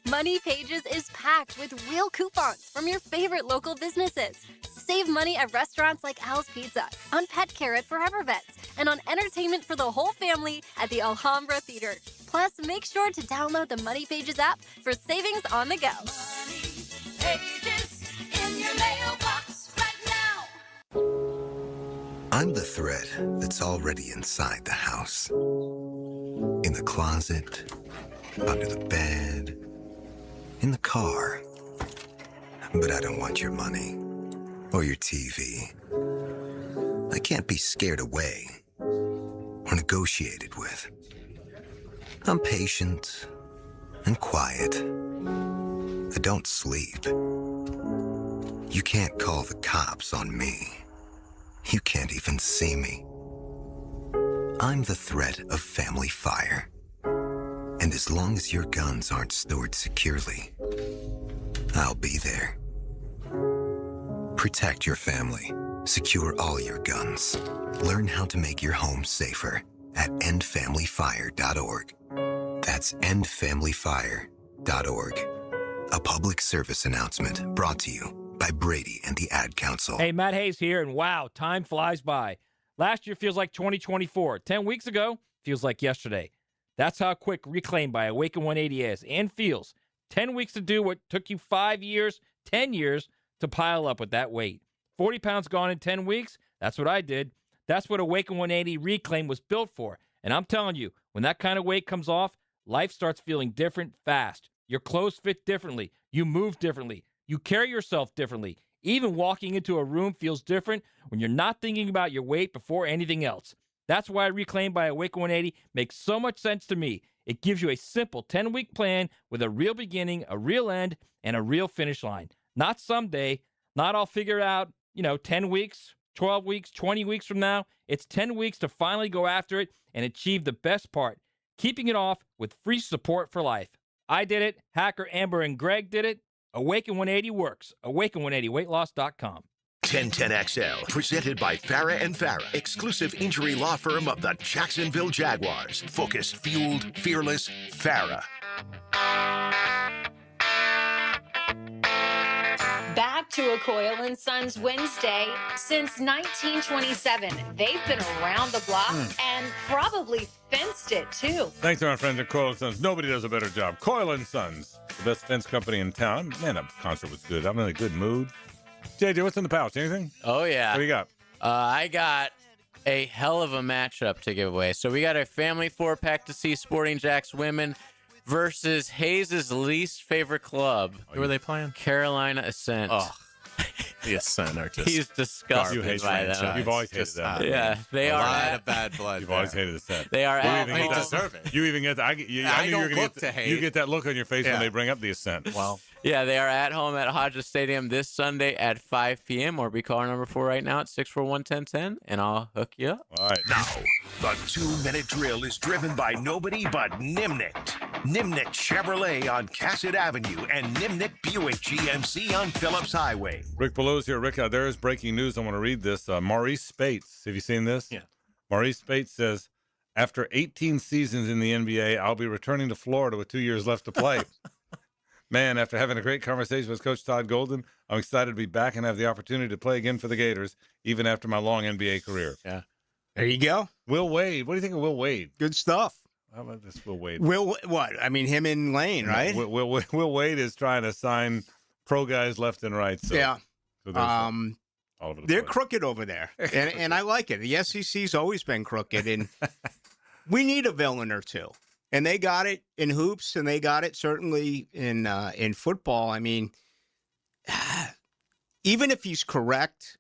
Money Pages is packed with real coupons from your favorite local businesses. Save money at restaurants like Al's Pizza, on pet care at Forever Vets, and on entertainment for the whole family at the Alhambra Theater. Plus, make sure to download the Money Pages app for savings on the go. Money Pages in your mailbox right now. I'm the thread that's already inside the house. In the closet, under the bed, in the car. But I don't want your money. or your TV. I can't be scared away or negotiated with. I'm patient and quiet. I don't sleep. You can't call the cops on me. You can't even see me. I'm the threat of family fire. And as long as your guns aren't stored securely, I'll be there. Protect your family. Secure all your guns. Learn how to make your home safer at endfamilyfire.org. That's endfamilyfire.org. A public service announcement brought to you by Brady and the Ad Council. Hey, Matt Hayes here, and wow, time flies by. Last year feels like 2024. 10 weeks ago feels like yesterday. That's how quick Reclaim by Awaken 180 is and feels. 10 weeks to do what took you 5 years, 10 years to pile up with that weight. 40 pounds gone in 10 weeks? That's what I did. That's what Awaken 180 Reclaim was built for. And I'm telling you, when that kind of weight comes off, life starts feeling different fast. Your clothes fit differently. You move differently. You carry yourself differently. Even walking into a room feels different when you're not thinking about your weight before anything else. That's why Reclaim by Awaken 180 makes so much sense to me. It gives you a simple 10-week plan with a real beginning, a real end, and a real finish line. Not someday, not all figured out, 10 weeks, 12 weeks, 20 weeks from now. It's 10 weeks to finally go after it and achieve the best part, keeping it off with free support for life. I did it. Hacker, Amber, and Greg did it. Awaken 180 works. Awaken180weightloss.com. 1010XL, presented by Farah and Farah, exclusive injury law firm of the Jacksonville Jaguars. Focused, fueled, fearless, Farah. Back to a Coyle & Sons Wednesday. Since 1927, they've been around the block and probably fenced it, too. Thanks to our friends at Coyle & Sons. Nobody does a better job. Coyle & Sons, the best fence company in town. Man, that concert was good. I'm in a good mood. JJ, what's in the pouch? Anything? Oh, yeah. What do you got? I got a hell of a matchup to give away. So we got a family 4-pack to see Sporting Jacks women versus Hayes' least favorite club. Who are they playing? Carolina Ascent. Oh, the Ascent are just He's disgusted by them. You've always hated them. Yeah, they a are. A lot of bad blood. You've always hated the set. They are at You home. deserve it. You even get that. I knew you were going to hate. You get that look on your face when they bring up the Ascent. Well, yeah, they are at home at Hodges Stadium this Sunday at 5 p.m. Or be caller number 4 right now at 641-1010, and I'll hook you up. All right. Now, the 2-minute drill is driven by nobody but Nimnicht. Nimnicht Chevrolet on Cassett Avenue and Nimnicht Buick GMC on Phillips Highway. Rick Below's here. Rick, there is breaking news. I want to read this. Maurice Spates. Have you seen this? Yeah. Maurice Spates says, after 18 seasons in the NBA, I'll be returning to Florida with 2 years left to play. Man, after having a great conversation with Coach Todd Golden, I'm excited to be back and have the opportunity to play again for the Gators, even after my long NBA career. Yeah. There you go. Will Wade. What do you think of Will Wade? Good stuff. How about this Will Wade? What? I mean, him and Lane, right? Will Wade is trying to sign pro guys left and right. So, yeah. So all over the they're place. crooked over there, and I like it. The SEC's always been crooked, and we need a villain or two. And they got it in hoops, and they got it certainly in football. I mean, even if he's correct,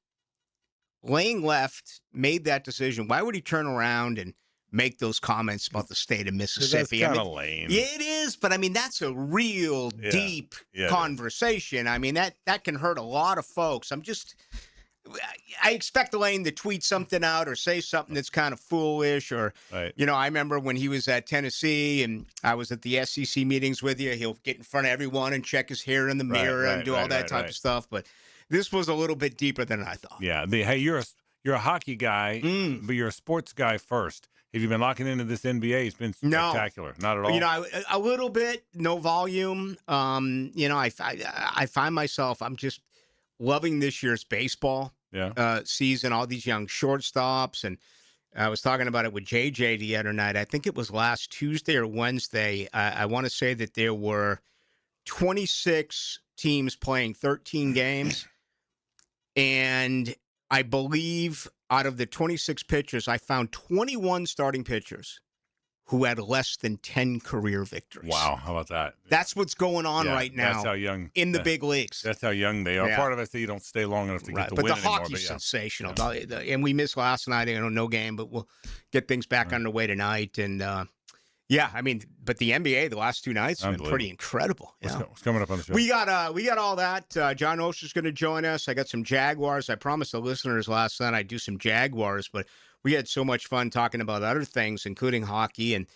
Lane left, made that decision. Why would he turn around and make those comments about the state of Mississippi? That's kind of lame. Yeah, it is, but I mean, that's a real deep conversation. I mean, that can hurt a lot of folks. I expect Lane to tweet something out or say something that's kind of foolish or, I remember when he was at Tennessee and I was at the SEC meetings with you, he'll get in front of everyone and check his hair in the mirror and do all that type of stuff. But this was a little bit deeper than I thought. Yeah. Hey, you're a hockey guy, but you're a sports guy first. Have you been locking into this NBA? It's been spectacular. Not at all. A little bit, no volume. I find myself, I'm just loving this year's baseball season, all these young shortstops. And I was talking about it with JJ the other night. I think it was last Tuesday or Wednesday. I want to say that there were 26 teams playing 13 games. And I believe out of the 26 pitchers, I found 21 starting pitchers who had less than 10 career victories. Wow, how about that? That's what's going on right now. That's how young in the big leagues. That's how young they are. Yeah. Part of it is that you don't stay long enough to get the but win the anymore. hockey's But sensational. And we missed last night. No game, but we'll get things back underway tonight. And but the NBA the last 2 nights have been pretty incredible. What's coming up on the show? We got all that. John Osher's going to join us. I got some Jaguars. I promised the listeners last night I'd do some Jaguars, but we had so much fun talking about other things, including hockey and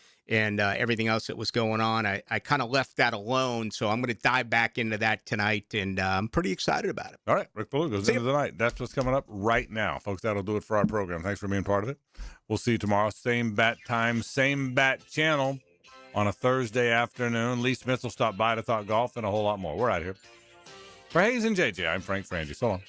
everything else that was going on. I kind of left that alone, so I'm going to dive back into that tonight, and I'm pretty excited about it. All right, Rick Ballou goes into the night. That's what's coming up right now. Folks, that'll do it for our program. Thanks for being part of it. We'll see you tomorrow. Same bat time, same bat channel on a Thursday afternoon. Lee Smith will stop by to talk golf and a whole lot more. We're out of here. For Hayes and JJ, I'm Frank Frangie. So long.